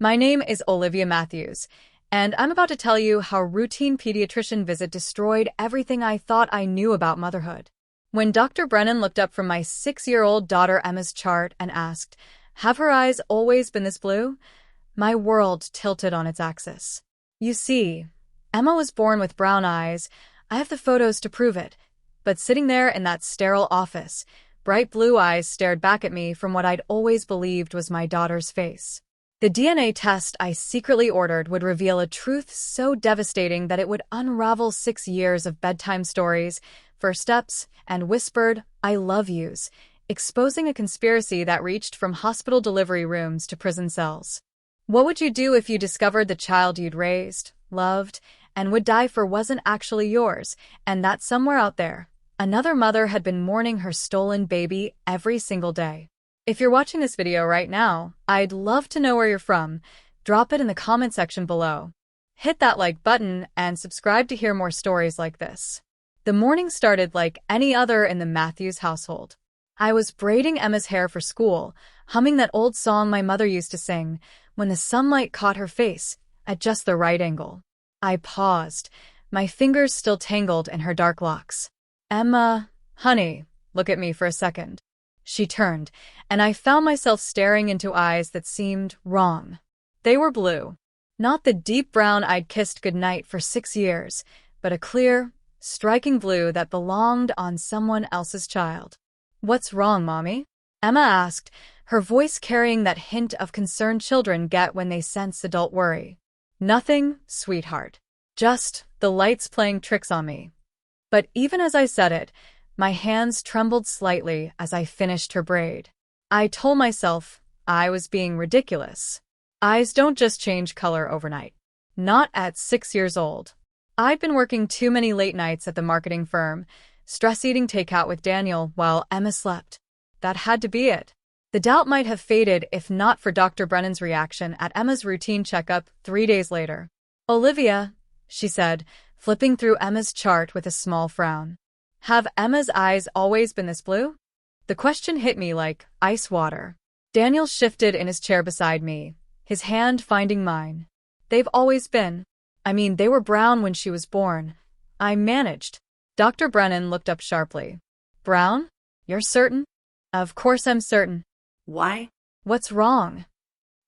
My name is Olivia Matthews, and I'm about to tell you how a routine pediatrician visit destroyed everything I thought I knew about motherhood. When Dr. Brennan looked up from my 6-year-old daughter Emma's chart and asked, "Have her eyes always been this blue?" my world tilted on its axis. You see, Emma was born with brown eyes. I have the photos to prove it. But sitting there in that sterile office, bright blue eyes stared back at me from what I'd always believed was my daughter's face. The DNA test I secretly ordered would reveal a truth so devastating that it would unravel 6 years of bedtime stories, first steps, and whispered, "I love yous," exposing a conspiracy that reached from hospital delivery rooms to prison cells. What would you do if you discovered the child you'd raised, loved, and would die for wasn't actually yours, and that somewhere out there, another mother had been mourning her stolen baby every single day? If you're watching this video right now, I'd love to know where you're from. Drop it in the comment section below. Hit that like button and subscribe to hear more stories like this. The morning started like any other in the Matthews household. I was braiding Emma's hair for school, humming that old song my mother used to sing, when the sunlight caught her face at just the right angle. I paused, my fingers still tangled in her dark locks. "Emma, honey, look at me for a second." She turned, and I found myself staring into eyes that seemed wrong. They were blue. Not the deep brown I'd kissed goodnight for 6 years, but a clear, striking blue that belonged on someone else's child. "What's wrong, Mommy?" Emma asked, her voice carrying that hint of concern children get when they sense adult worry. "Nothing, sweetheart. Just the lights playing tricks on me." But even as I said it, my hands trembled slightly as I finished her braid. I told myself I was being ridiculous. Eyes don't just change color overnight. Not at 6 years old. I'd been working too many late nights at the marketing firm, stress-eating takeout with Daniel while Emma slept. That had to be it. The doubt might have faded if not for Dr. Brennan's reaction at Emma's routine checkup 3 days later. "Olivia," she said, flipping through Emma's chart with a small frown. "Have Emma's eyes always been this blue?" The question hit me like ice water. Daniel shifted in his chair beside me, his hand finding mine. "They've always been. I mean, they were brown when she was born. I managed." Dr. Brennan looked up sharply. "Brown? You're certain?" "Of course I'm certain." "Why?" "What's wrong?"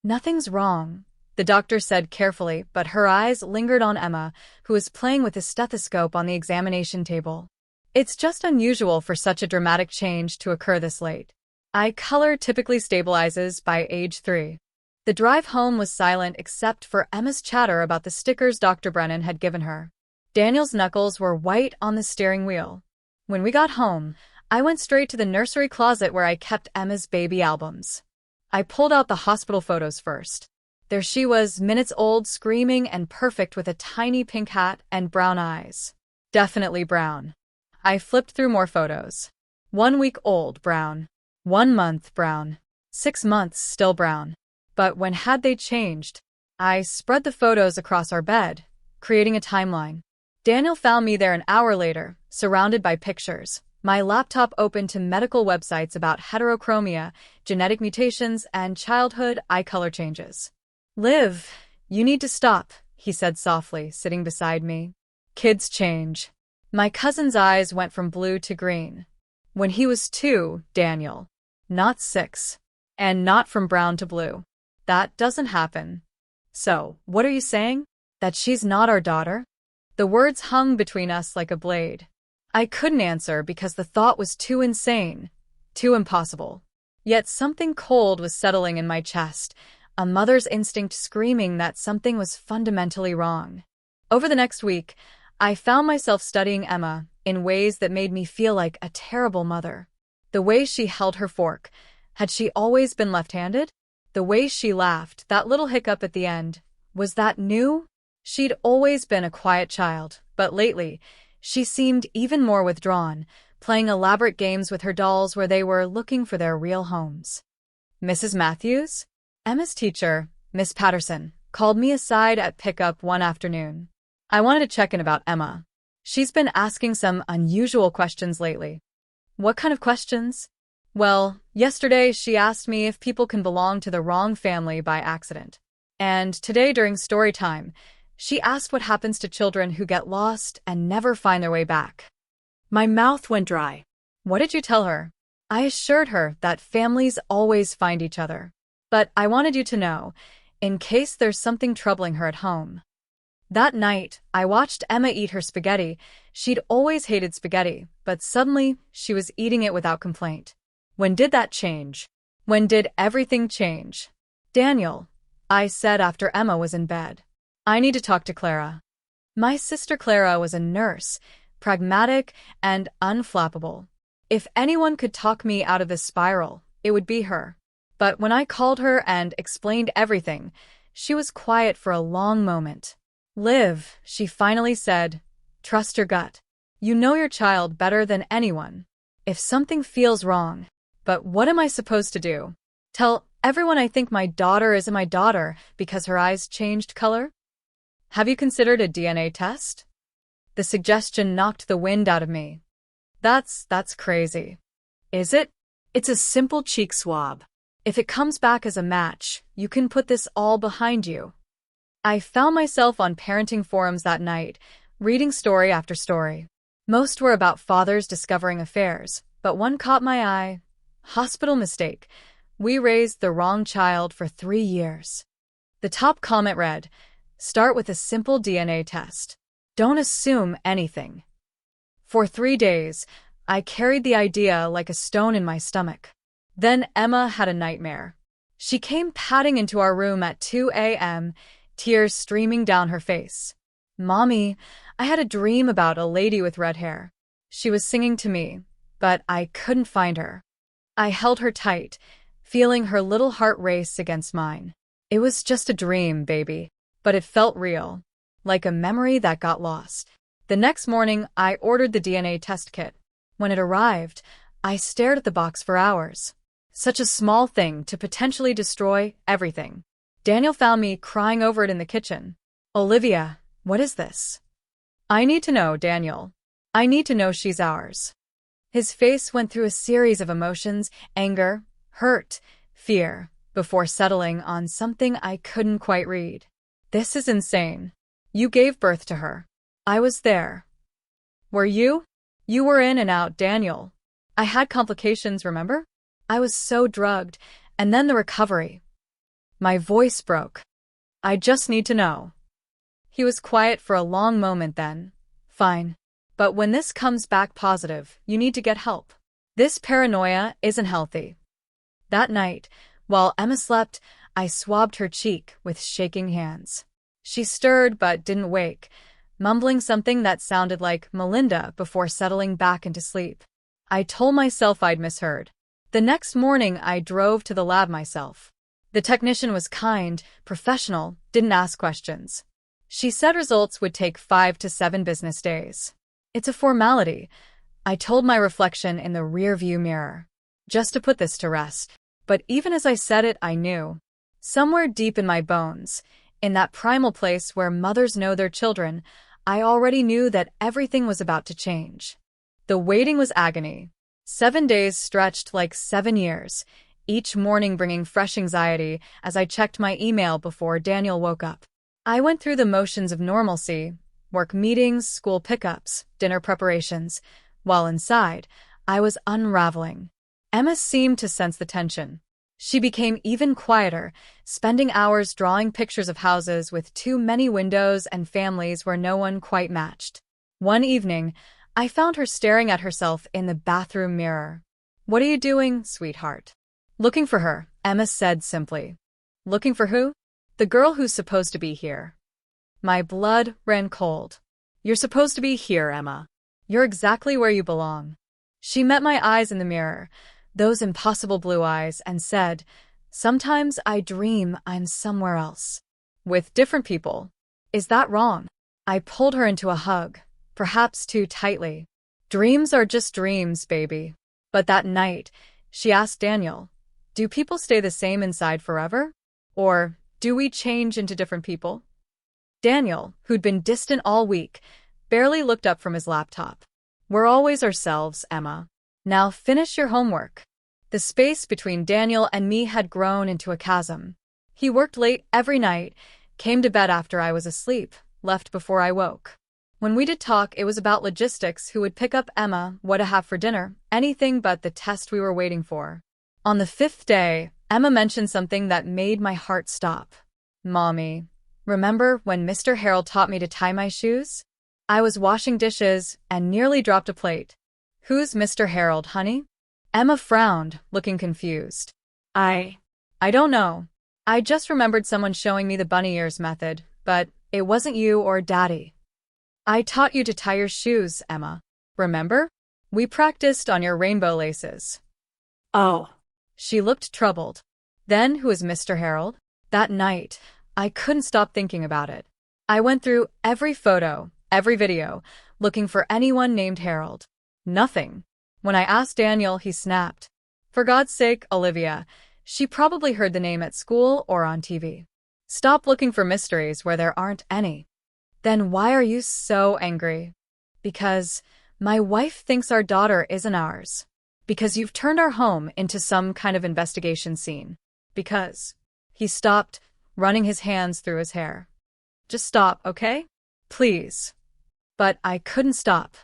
"Nothing's wrong," the doctor said carefully, but her eyes lingered on Emma, who was playing with a stethoscope on the examination table. "It's just unusual for such a dramatic change to occur this late. Eye color typically stabilizes by age 3. The drive home was silent except for Emma's chatter about the stickers Dr. Brennan had given her. Daniel's knuckles were white on the steering wheel. When we got home, I went straight to the nursery closet where I kept Emma's baby albums. I pulled out the hospital photos first. There she was, minutes old, screaming and perfect with a tiny pink hat and brown eyes. Definitely brown. I flipped through more photos. 1 week old, brown. 1 month, brown. 6 months, still brown. But when had they changed? I spread the photos across our bed, creating a timeline. Daniel found me there an hour later, surrounded by pictures, my laptop open to medical websites about heterochromia, genetic mutations, and childhood eye color changes. "Liv, you need to stop," he said softly, sitting beside me. "Kids change." My cousin's eyes went from blue to green. "When he was 2, Daniel. Not 6. And not from brown to blue. That doesn't happen." "So, what are you saying? That she's not our daughter?" The words hung between us like a blade. I couldn't answer because the thought was too insane, too impossible. Yet something cold was settling in my chest, a mother's instinct screaming that something was fundamentally wrong. Over the next week, I found myself studying Emma in ways that made me feel like a terrible mother. The way she held her fork. Had she always been left-handed? The way she laughed, that little hiccup at the end. Was that new? She'd always been a quiet child, but lately, she seemed even more withdrawn, playing elaborate games with her dolls where they were looking for their real homes. "Mrs. Matthews?" Emma's teacher, Miss Patterson, called me aside at pickup one afternoon. I wanted to check in about Emma. She's been asking some unusual questions lately. "What kind of questions?" "Well, yesterday she asked me if people can belong to the wrong family by accident." And today during story time, she asked what happens to children who get lost and never find their way back. My mouth went dry. What did you tell her? I assured her that families always find each other. But I wanted you to know, in case there's something troubling her at home. That night, I watched Emma eat her spaghetti. She'd always hated spaghetti, but suddenly, she was eating it without complaint. When did that change? When did everything change? Daniel, I said after Emma was in bed. I need to talk to Clara. My sister Clara was a nurse, pragmatic and unflappable. If anyone could talk me out of this spiral, it would be her. But when I called her and explained everything, she was quiet for a long moment. Liv, she finally said, trust your gut. You know your child better than anyone. If something feels wrong, but what am I supposed to do? Tell everyone I think my daughter isn't my daughter because her eyes changed color? Have you considered a DNA test? The suggestion knocked the wind out of me. That's crazy. Is it? It's a simple cheek swab. If it comes back as a match, you can put this all behind you. I found myself on parenting forums that night, reading story after story. Most were about fathers discovering affairs, but one caught my eye. Hospital mistake. We raised the wrong child for 3 years. The top comment read, start with a simple DNA test. Don't assume anything. For 3 days, I carried the idea like a stone in my stomach. Then Emma had a nightmare. She came padding into our room at 2 a.m., tears streaming down her face. Mommy, I had a dream about a lady with red hair. She was singing to me, but I couldn't find her. I held her tight, feeling her little heart race against mine. It was just a dream, baby, but it felt real, like a memory that got lost. The next morning, I ordered the DNA test kit. When it arrived, I stared at the box for hours. Such a small thing to potentially destroy everything. Daniel found me crying over it in the kitchen. Olivia, what is this? I need to know, Daniel. I need to know she's ours. His face went through a series of emotions, anger, hurt, fear, before settling on something I couldn't quite read. This is insane. You gave birth to her. I was there. Were you? You were in and out, Daniel. I had complications, remember? I was so drugged, and then the recovery. My voice broke. I just need to know. He was quiet for a long moment then. Fine. But when this comes back positive, you need to get help. This paranoia isn't healthy. That night, while Emma slept, I swabbed her cheek with shaking hands. She stirred but didn't wake, mumbling something that sounded like Melinda before settling back into sleep. I told myself I'd misheard. The next morning, I drove to the lab myself. The technician was kind, professional, didn't ask questions. She said results would take 5 to 7 business days. It's a formality, I told my reflection in the rearview mirror. Just to put this to rest. But even as I said it, I knew. Somewhere deep in my bones, in that primal place where mothers know their children, I already knew that everything was about to change. The waiting was agony. 7 days stretched like 7 years, each morning bringing fresh anxiety as I checked my email before Daniel woke up. I went through the motions of normalcy, work meetings, school pickups, dinner preparations, while inside, I was unraveling. Emma seemed to sense the tension. She became even quieter, spending hours drawing pictures of houses with too many windows and families where no one quite matched. One evening, I found her staring at herself in the bathroom mirror. What are you doing, sweetheart? Looking for her, Emma said simply. Looking for who? The girl who's supposed to be here. My blood ran cold. You're supposed to be here, Emma. You're exactly where you belong. She met my eyes in the mirror, those impossible blue eyes, and said, sometimes I dream I'm somewhere else. With different people. Is that wrong? I pulled her into a hug. Perhaps too tightly. Dreams are just dreams, baby. But that night, she asked Daniel, do people stay the same inside forever? Or do we change into different people? Daniel, who'd been distant all week, barely looked up from his laptop. We're always ourselves, Emma. Now finish your homework. The space between Daniel and me had grown into a chasm. He worked late every night, came to bed after I was asleep, left before I woke. When we did talk, it was about logistics, who would pick up Emma, what to have for dinner, anything but the test we were waiting for. On the 5th day, Emma mentioned something that made my heart stop. "Mommy, remember when Mr. Harold taught me to tie my shoes?" I was washing dishes and nearly dropped a plate. "Who's Mr. Harold, honey?" Emma frowned, looking confused. I don't know. I just remembered someone showing me the bunny ears method, but it wasn't you or Daddy. "I taught you to tie your shoes, Emma. Remember? We practiced on your rainbow laces." Oh. She looked troubled. "Then who is Mr. Harold?" That night, I couldn't stop thinking about it. I went through every photo, every video, looking for anyone named Harold. Nothing. When I asked Daniel, he snapped. "For God's sake, Olivia, she probably heard the name at school or on TV. Stop looking for mysteries where there aren't any." "Then why are you so angry?" "Because my wife thinks our daughter isn't ours. Because you've turned our home into some kind of investigation scene. Because..." He stopped, running his hands through his hair. "Just stop, okay? Please." But I couldn't stop.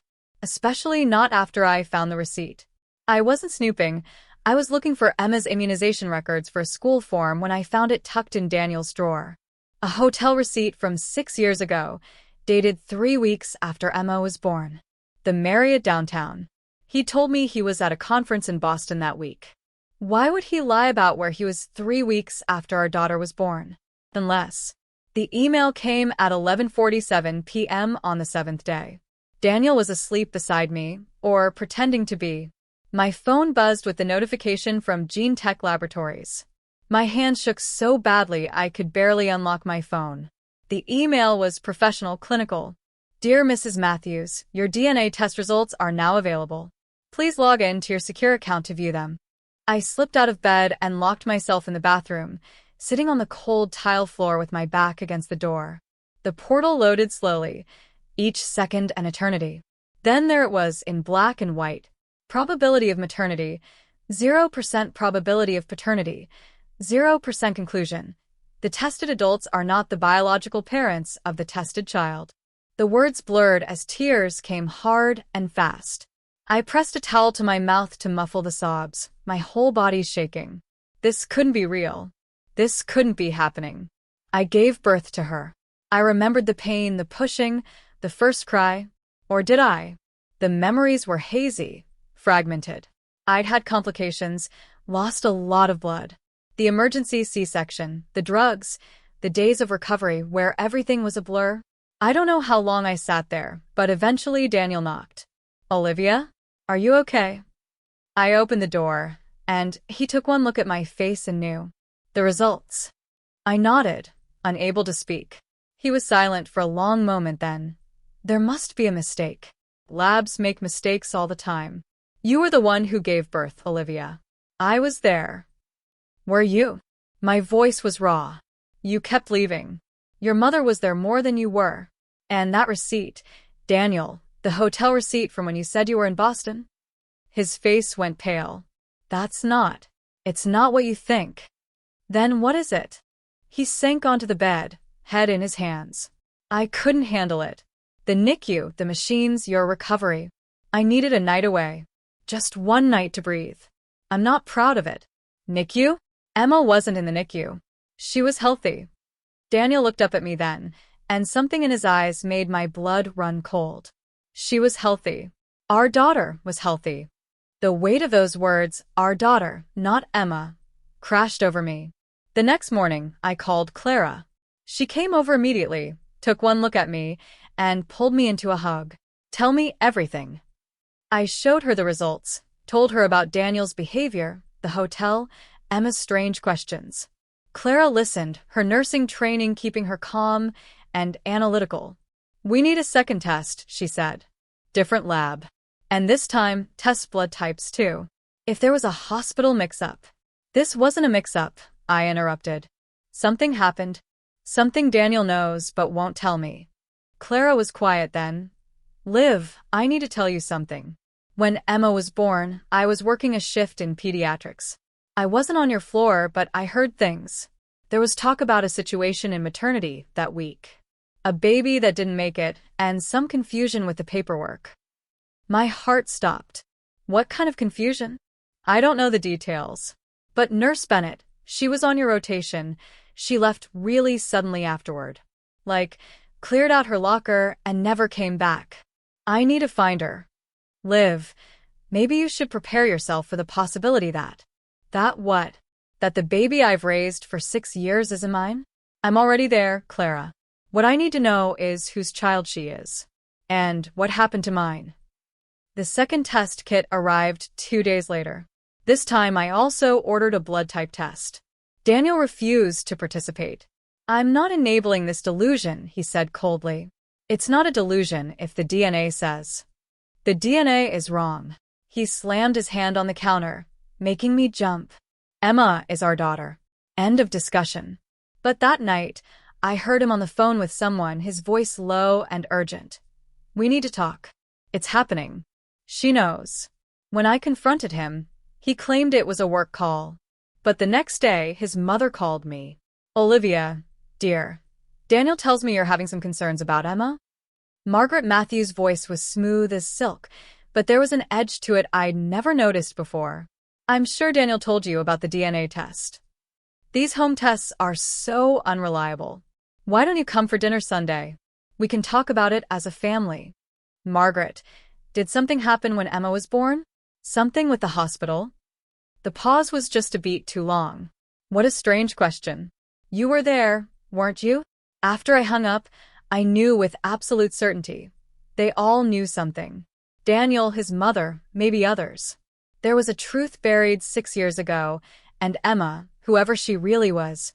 Especially not after I found the receipt. I wasn't snooping. I was looking for Emma's immunization records for a school form when I found it tucked in Daniel's drawer. A hotel receipt from 6 years ago, dated 3 weeks after Emma was born. The Marriott downtown. He told me he was at a conference in Boston that week. Why would he lie about where he was 3 weeks after our daughter was born? Unless the email came at 11:47 p.m. on the 7th day. Daniel was asleep beside me, or pretending to be. My phone buzzed with the notification from Gene Tech Laboratories. My hand shook so badly I could barely unlock my phone. The email was professional, clinical. "Dear Mrs. Matthews, your DNA test results are now available. Please log in to your secure account to view them." I slipped out of bed and locked myself in the bathroom, sitting on the cold tile floor with my back against the door. The portal loaded slowly, each second an eternity. Then there it was in black and white. Probability of maternity, 0% probability of paternity, 0% conclusion. The tested adults are not the biological parents of the tested child. The words blurred as tears came hard and fast. I pressed a towel to my mouth to muffle the sobs, my whole body shaking. This couldn't be real. This couldn't be happening. I gave birth to her. I remembered the pain, the pushing, the first cry. Or did I? The memories were hazy, fragmented. I'd had complications, lost a lot of blood. The emergency C-section, the drugs, the days of recovery where everything was a blur. I don't know how long I sat there, but eventually Daniel knocked. "Olivia, are you okay?" I opened the door, and he took one look at my face and knew. "The results." I nodded, unable to speak. He was silent for a long moment then. "There must be a mistake. Labs make mistakes all the time. You were the one who gave birth, Olivia." "I was there." "Were you?" My voice was raw. "You kept leaving. Your mother was there more than you were. And that receipt, Daniel, the hotel receipt from when you said you were in Boston?" His face went pale. It's not what you think." "Then what is it?" He sank onto the bed, head in his hands. I couldn't handle it. The NICU, the machines, your recovery. I needed a night away. Just one night to breathe. I'm not proud of it. "NICU?" Emma wasn't in the NICU. She was healthy. Daniel looked up at me then, and something in his eyes made my blood run cold. She was healthy. Our daughter was healthy. The weight of those words, our daughter, not Emma, crashed over me. The next morning, I called Clara. She came over immediately, took one look at me, and pulled me into a hug. "Tell me everything." I showed her the results, told her about Daniel's behavior, the hotel, Emma's strange questions. Clara listened, her nursing training keeping her calm and analytical. "We need a second test," she said. "Different lab. And this time, test blood types too. If there was a hospital mix-up." "This wasn't a mix-up," I interrupted. "Something happened. Something Daniel knows but won't tell me." Clara was quiet then. "Liv, I need to tell you something. When Emma was born, I was working a shift in pediatrics. I wasn't on your floor, but I heard things. There was talk about a situation in maternity that week. A baby that didn't make it, and some confusion with the paperwork. My heart stopped. What kind of confusion? I don't know the details. But Nurse Bennett, she was on your rotation. She left really suddenly afterward. Like, cleared out her locker and never came back. I need to find her. Liv, maybe you should prepare yourself for the possibility that. That what? That the baby I've raised for 6 years isn't mine? I'm already there, Clara. What I need to know is whose child she is. And what happened to mine. The second test kit arrived 2 days later. This time I also ordered a blood type test. Daniel refused to participate. I'm not enabling this delusion, he said coldly. It's not a delusion if the DNA says. The DNA is wrong. He slammed his hand on the counter, making me jump. Emma is our daughter. End of discussion. But that night, I heard him on the phone with someone, his voice low and urgent. We need to talk. It's happening. She knows. When I confronted him, he claimed it was a work call. But the next day, his mother called me. Olivia, dear. Daniel tells me you're having some concerns about Emma. Margaret Matthews' voice was smooth as silk, but there was an edge to it I'd never noticed before. I'm sure Daniel told you about the DNA test. These home tests are so unreliable. Why don't you come for dinner Sunday? We can talk about it as a family. Margaret, did something happen when Emma was born? Something with the hospital? The pause was just a beat too long. What a strange question. You were there, weren't you? After I hung up, I knew with absolute certainty. They all knew something. Daniel, his mother, maybe others. There was a truth buried 6 years ago, and Emma, whoever she really was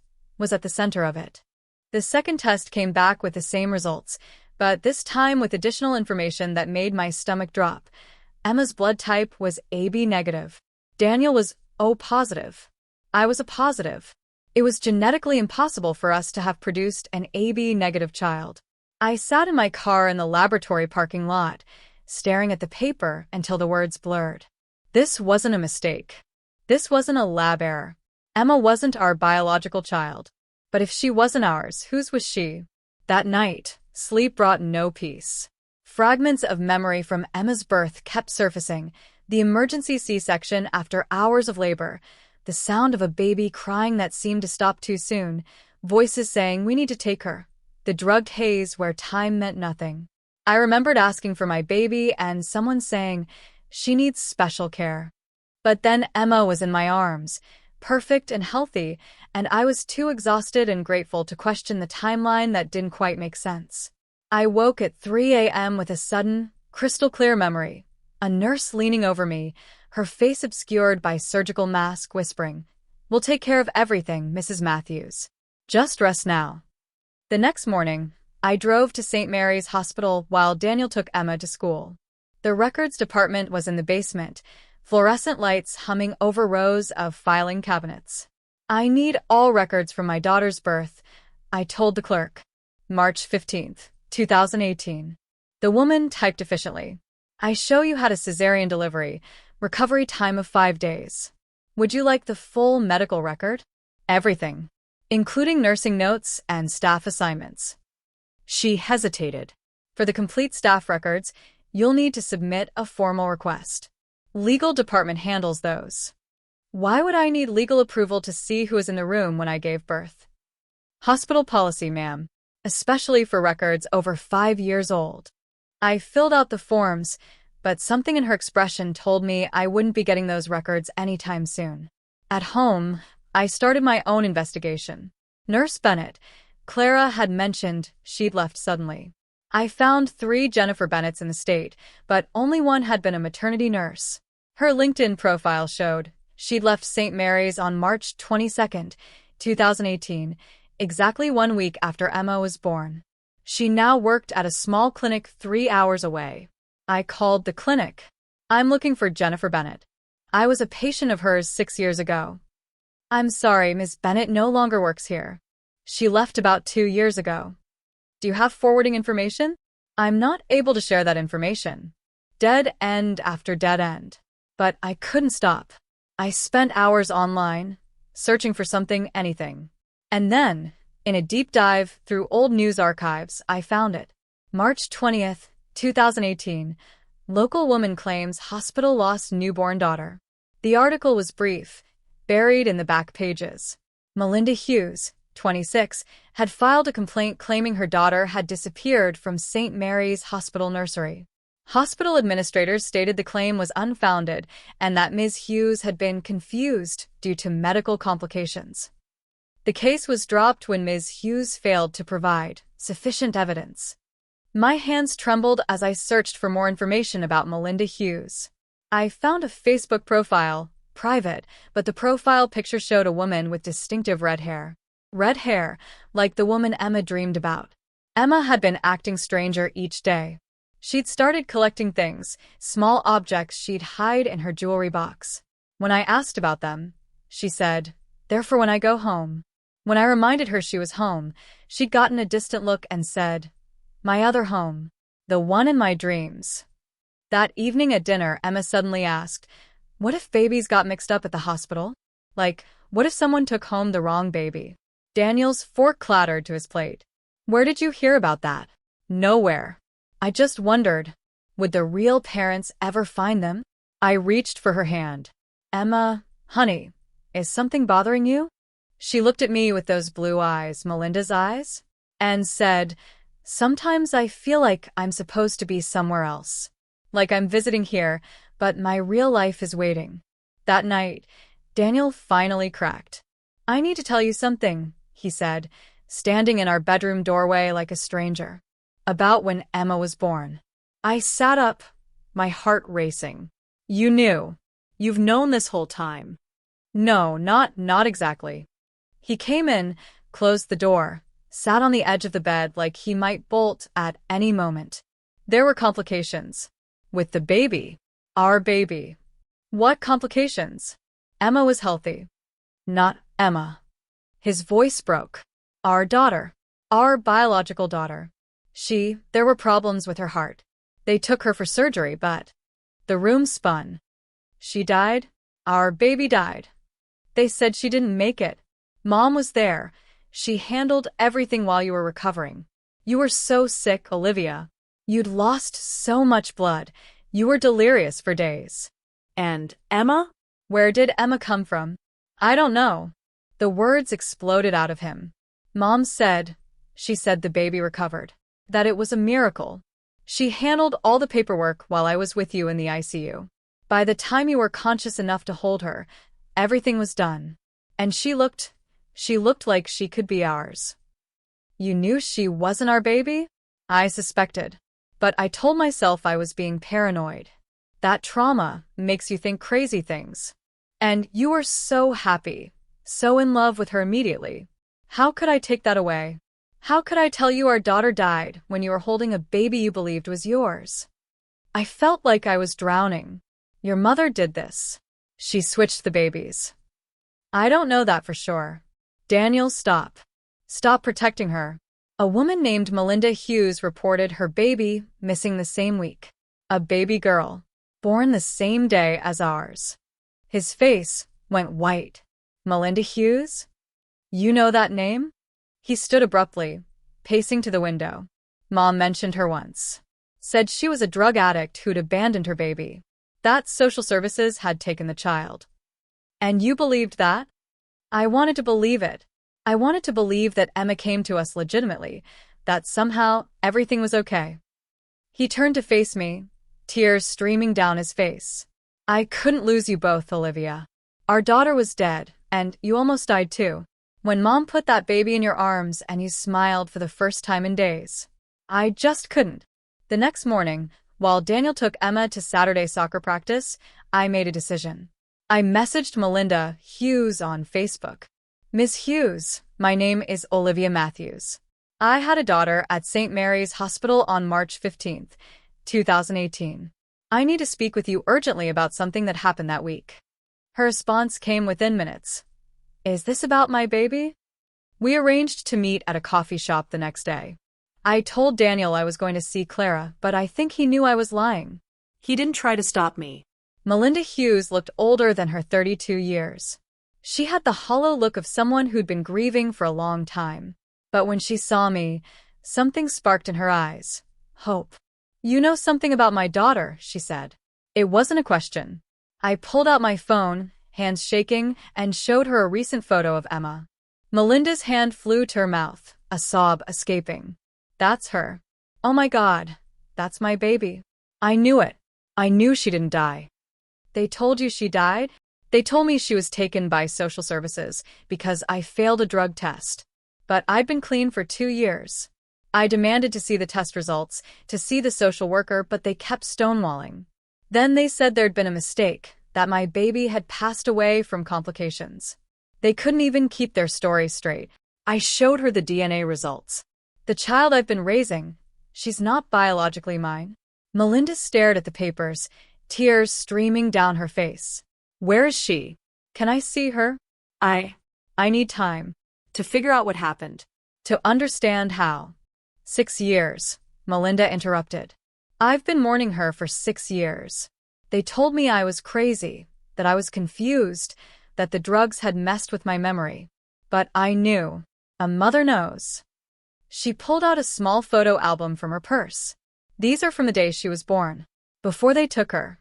at the center of it. The second test came back with the same results, but this time with additional information that made my stomach drop. Emma's blood type was AB negative. Daniel was O positive. I was a positive. It was genetically impossible for us to have produced an AB negative child. I sat in my car in the laboratory parking lot, staring at the paper until the words blurred. This wasn't a mistake. This wasn't a lab error. Emma wasn't our biological child. But if she wasn't ours, whose was she? That night, sleep brought no peace. Fragments of memory from Emma's birth kept surfacing, the emergency C-section after hours of labor, the sound of a baby crying that seemed to stop too soon, voices saying we need to take her, the drugged haze where time meant nothing. I remembered asking for my baby and someone saying, she needs special care. But then Emma was in my arms, perfect and healthy, and I was too exhausted and grateful to question the timeline that didn't quite make sense. I woke at 3 a.m. with a sudden, crystal-clear memory. A nurse leaning over me, her face obscured by surgical mask, whispering, "We'll take care of everything, Mrs. Matthews. Just rest now." The next morning, I drove to St. Mary's Hospital while Daniel took Emma to school. The records department was in the basement, fluorescent lights humming over rows of filing cabinets. I need all records from my daughter's birth, I told the clerk. March 15th, 2018. The woman typed efficiently. I show you had a cesarean delivery, recovery time of 5 days. Would you like the full medical record? Everything, including nursing notes and staff assignments. She hesitated. For the complete staff records, you'll need to submit a formal request. Legal department handles those. Why would I need legal approval to see who was in the room when I gave birth? Hospital policy, ma'am, especially for records over 5 years old. I filled out the forms, but something in her expression told me I wouldn't be getting those records anytime soon. At home, I started my own investigation. Nurse Bennett, Clara had mentioned she'd left suddenly. I found 3 Jennifer Bennetts in the state, but only one had been a maternity nurse. Her LinkedIn profile showed she'd left St. Mary's on March 22nd, 2018, exactly 1 week after Emma was born. She now worked at a small clinic 3 hours away. I called the clinic. I'm looking for Jennifer Bennett. I was a patient of hers 6 years ago. I'm sorry, Ms. Bennett no longer works here. She left about 2 years ago. Do you have forwarding information? I'm not able to share that information. Dead end after dead end. But I couldn't stop. I spent hours online, searching for something, anything. And then, in a deep dive through old news archives, I found it. March 20th, 2018. Local woman claims hospital lost newborn daughter. The article was brief, buried in the back pages. Melinda Hughes, 26, had filed a complaint claiming her daughter had disappeared from St. Mary's Hospital nursery. Hospital administrators stated the claim was unfounded and that Ms. Hughes had been confused due to medical complications. The case was dropped when Ms. Hughes failed to provide sufficient evidence. My hands trembled as I searched for more information about Melinda Hughes. I found a Facebook profile, private, but the profile picture showed a woman with distinctive red hair. Red hair, like the woman Emma dreamed about. Emma had been acting stranger each day. She'd started collecting things, small objects she'd hide in her jewelry box. When I asked about them, she said, "They're for when I go home." When I reminded her she was home, she'd gotten a distant look and said, "My other home. The one in my dreams." That evening at dinner, Emma suddenly asked, "What if babies got mixed up at the hospital? Like, what if someone took home the wrong baby?" Daniel's fork clattered to his plate. "Where did you hear about that?" "Nowhere. I just wondered, would the real parents ever find them?" I reached for her hand. "Emma, honey, is something bothering you?" She looked at me with those blue eyes, Melinda's eyes, and said, "Sometimes I feel like I'm supposed to be somewhere else. Like I'm visiting here, but my real life is waiting." That night, Daniel finally cracked. "I need to tell you something," he said, standing in our bedroom doorway like a stranger. "About when Emma was born." I sat up, my heart racing. "You knew. You've known this whole time." "No, not exactly." He came in, closed the door, sat on the edge of the bed like he might bolt at any moment. "There were complications. With the baby. Our baby." "What complications?" "Emma was healthy." "Not Emma." His voice broke. "Our daughter. Our biological daughter. There were problems with her heart. They took her for surgery, but..." The room spun. "She died? Our baby died. They said she didn't make it. Mom was there. She handled everything while you were recovering. You were so sick, Olivia. You'd lost so much blood. You were delirious for days." "And Emma?" "Where did Emma come from?" "I don't know." The words exploded out of him. "Mom said," she said, "the baby recovered. That it was a miracle. She handled all the paperwork while I was with you in the ICU. By the time you were conscious enough to hold her, everything was done. And she looked like she could be ours." "You knew she wasn't our baby?" "I suspected. But I told myself I was being paranoid. That trauma makes you think crazy things. And you were so happy, so in love with her immediately. How could I take that away? How could I tell you our daughter died when you were holding a baby you believed was yours?" I felt like I was drowning. "Your mother did this. She switched the babies." "I don't know that for sure." "Daniel, stop. Stop protecting her." A woman named Melinda Hughes reported her baby missing the same week. A baby girl, born the same day as ours. His face went white. "Melinda Hughes? You know that name?" He stood abruptly, pacing to the window. "Mom mentioned her once. Said she was a drug addict who'd abandoned her baby. That social services had taken the child." "And you believed that?" "I wanted to believe it. I wanted to believe that Emma came to us legitimately, that somehow everything was okay." He turned to face me, tears streaming down his face. "I couldn't lose you both, Olivia. Our daughter was dead, and you almost died too. When Mom put that baby in your arms and you smiled for the first time in days. I just couldn't." The next morning, while Daniel took Emma to Saturday soccer practice, I made a decision. I messaged Melinda Hughes on Facebook. "Miss Hughes, my name is Olivia Matthews. I had a daughter at St. Mary's Hospital on March 15th, 2018. I need to speak with you urgently about something that happened that week." Her response came within minutes. "Is this about my baby?" We arranged to meet at a coffee shop the next day. I told Daniel I was going to see Clara, but I think he knew I was lying. "He didn't try to stop me." Melinda Hughes looked older than her 32 years. She had the hollow look of someone who'd been grieving for a long time. But when she saw me, something sparked in her eyes. Hope. "You know something about my daughter," she said. It wasn't a question. I pulled out my phone, hands shaking, and showed her a recent photo of Emma. Melinda's hand flew to her mouth, a sob escaping. "That's her. Oh my God, that's my baby. I knew it. I knew she didn't die." "They told you she died?" "They told me she was taken by social services because I failed a drug test. But I'd been clean for 2 years. I demanded to see the test results, to see the social worker, but they kept stonewalling. Then they said there'd been a mistake, that my baby had passed away from complications. They couldn't even keep their story straight." I showed her the DNA results. "The child I've been raising, she's not biologically mine." Melinda stared at the papers, tears streaming down her face. "Where is she? Can I see her? I need time to figure out what happened, to understand how." 6 years, Melinda interrupted. "I've been mourning her for 6 years. They told me I was crazy, that I was confused, that the drugs had messed with my memory. But I knew. A mother knows." She pulled out a small photo album from her purse. "These are from the day she was born, before they took her."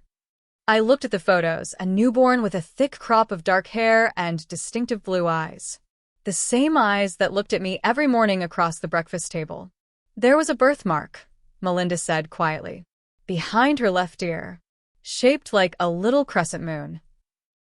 I looked at the photos, a newborn with a thick crop of dark hair and distinctive blue eyes. The same eyes that looked at me every morning across the breakfast table. "There was a birthmark," Melinda said quietly, "behind her left ear, shaped like a little crescent moon."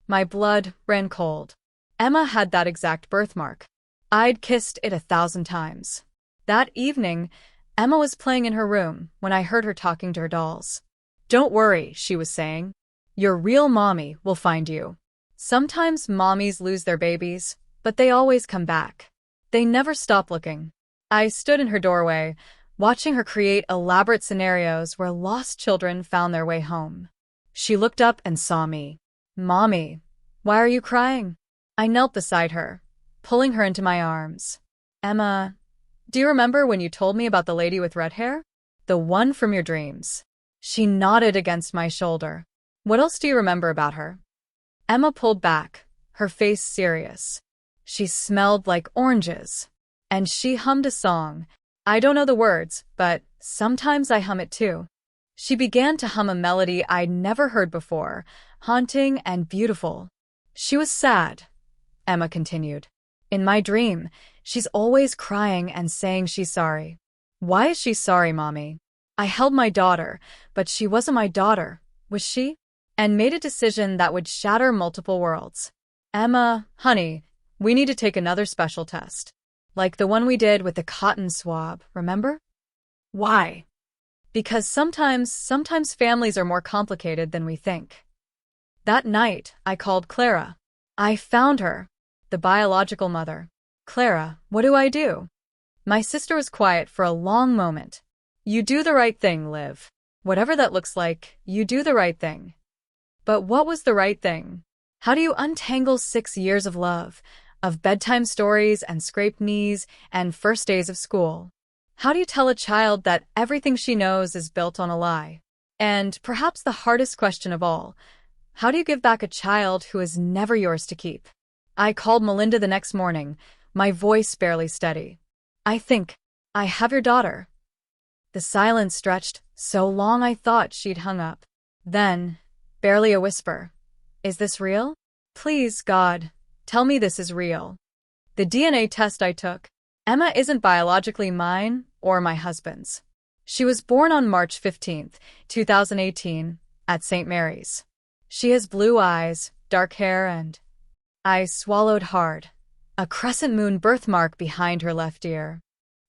My blood ran cold. Emma had that exact birthmark. I'd kissed it 1,000 times. That evening, Emma was playing in her room when I heard her talking to her dolls. "Don't worry," she was saying. "Your real mommy will find you." Sometimes mommies lose their babies, but they always come back. They never stop looking. I stood in her doorway, watching her create elaborate scenarios where lost children found their way home. She looked up and saw me. "Mommy, why are you crying?" I knelt beside her, pulling her into my arms. "Emma, do you remember when you told me about the lady with red hair? The one from your dreams?" She nodded against my shoulder. "What else do you remember about her?" Emma pulled back, her face serious. "She smelled like oranges." And she hummed a song. I don't know the words, but sometimes I hum it too. She began to hum a melody I'd never heard before, haunting and beautiful. "She was sad," Emma continued. "In my dream, she's always crying and saying she's sorry." "Why is she sorry, Mommy?" "I held my daughter, but she wasn't my daughter, was she? And made a decision that would shatter multiple worlds." "Emma, honey, we need to take another special test. Like the one we did with the cotton swab, remember?" "Why?" "Because sometimes families are more complicated than we think." That night, I called Clara. I found her, the biological mother. "Clara, what do I do?" My sister was quiet for a long moment. "You do the right thing, Liv. Whatever that looks like, you do the right thing." But what was the right thing? How do you untangle 6 years of love, of bedtime stories and scraped knees and first days of school? How do you tell a child that everything she knows is built on a lie? And perhaps the hardest question of all, how do you give back a child who is never yours to keep? I called Melinda the next morning, my voice barely steady. "I think I have your daughter." The silence stretched so long I thought she'd hung up. Then, barely a whisper, "Is this real? Please, God, tell me this is real." The DNA test I took. Emma isn't biologically mine or my husband's. She was born on March 15th, 2018, at St. Mary's. She has blue eyes, dark hair, and... I swallowed hard. A crescent moon birthmark behind her left ear.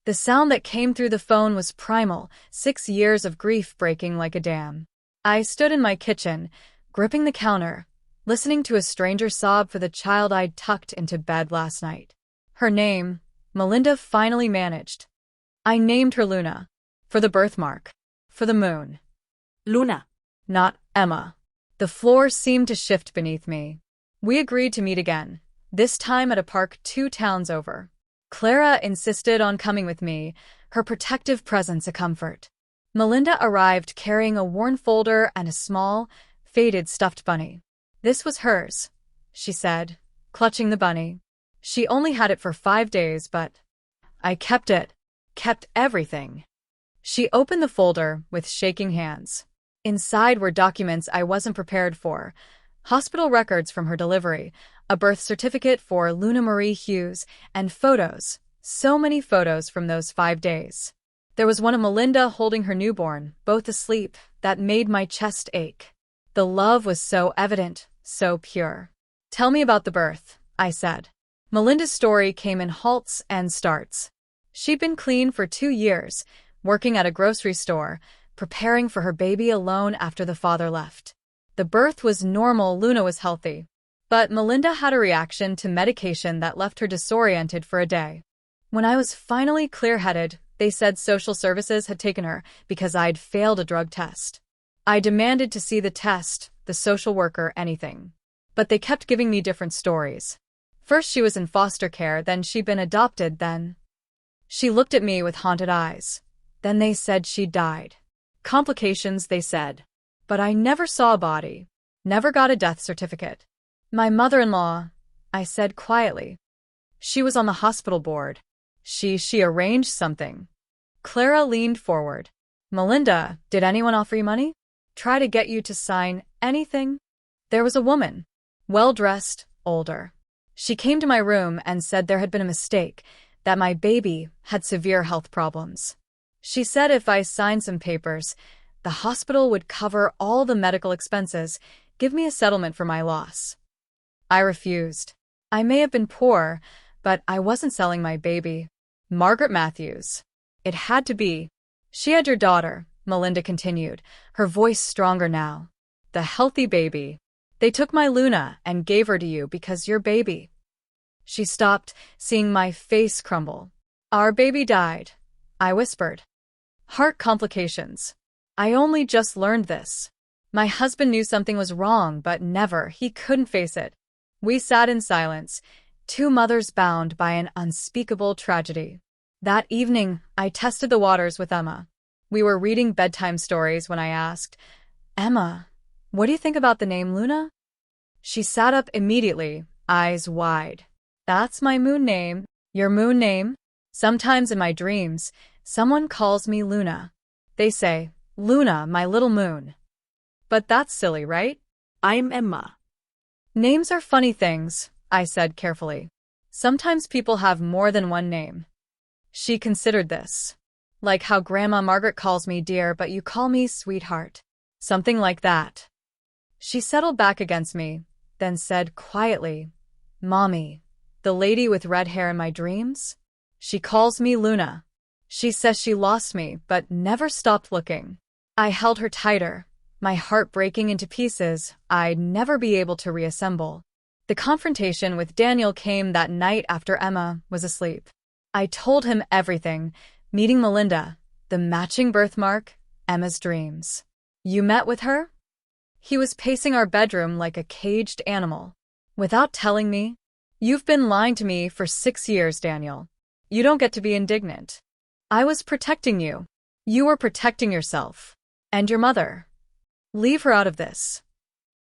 The sound that came through the phone was primal, 6 years of grief breaking like a dam. I stood in my kitchen, gripping the counter, listening to a stranger sob for the child I'd tucked into bed last night. Her name, Melinda finally managed. I named her Luna. For the birthmark. For the moon. Luna. Not Emma. The floor seemed to shift beneath me. We agreed to meet again, this time at a park 2 towns over. Clara insisted on coming with me, her protective presence a comfort. Melinda arrived carrying a worn folder and a small, faded stuffed bunny. "This was hers," she said, clutching the bunny. She only had it for 5 days, but I kept it. Kept everything. She opened the folder with shaking hands. Inside were documents I wasn't prepared for. Hospital records from her delivery, a birth certificate for Luna Marie Hughes, and photos. So many photos from those 5 days. There was one of Melinda holding her newborn, both asleep, that made my chest ache. The love was so evident, so pure. Tell me about the birth, I said. Melinda's story came in halts and starts. She'd been clean for 2 years, working at a grocery store, preparing for her baby alone after the father left. The birth was normal, Luna was healthy. But Melinda had a reaction to medication that left her disoriented for a day. When I was finally clear-headed, they said social services had taken her because I'd failed a drug test. I demanded to see the test, the social worker, anything. But they kept giving me different stories. First she was in foster care, then she'd been adopted, then she looked at me with haunted eyes. Then they said she died. Complications, they said. But I never saw a body. Never got a death certificate. My mother-in-law, I said quietly. She was on the hospital board. She arranged something. Clara leaned forward. Melinda, did anyone offer you money? Try to get you to sign anything? There was a woman. Well-dressed, older. She came to my room and said there had been a mistake, that my baby had severe health problems. She said if I signed some papers, the hospital would cover all the medical expenses, give me a settlement for my loss. I refused. I may have been poor, but I wasn't selling my baby. Margaret Matthews. It had to be. She had your daughter, Melinda continued, her voice stronger now. The healthy baby. They took my Luna and gave her to you because your baby. She stopped, seeing my face crumble. Our baby died, I whispered. Heart complications. I only just learned this. My husband knew something was wrong, but he couldn't face it. We sat in silence, 2 mothers bound by an unspeakable tragedy. That evening, I tested the waters with Emma. We were reading bedtime stories when I asked, Emma, what do you think about the name Luna? She sat up immediately, eyes wide. That's my moon name. Your moon name? Sometimes in my dreams, someone calls me Luna. They say, Luna, my little moon. But that's silly, right? I'm Emma. Names are funny things, I said carefully. Sometimes people have more than one name. She considered this. Like how Grandma Margaret calls me dear, but you call me sweetheart. Something like that. She settled back against me, then said quietly, Mommy, the lady with red hair in my dreams? She calls me Luna. She says she lost me, but never stopped looking. I held her tighter, my heart breaking into pieces I'd never be able to reassemble. The confrontation with Daniel came that night after Emma was asleep. I told him everything, meeting Melinda, the matching birthmark, Emma's dreams. You met with her? He was pacing our bedroom like a caged animal. Without telling me, you've been lying to me for 6 years, Daniel. You don't get to be indignant. I was protecting you. You were protecting yourself. And your mother. Leave her out of this.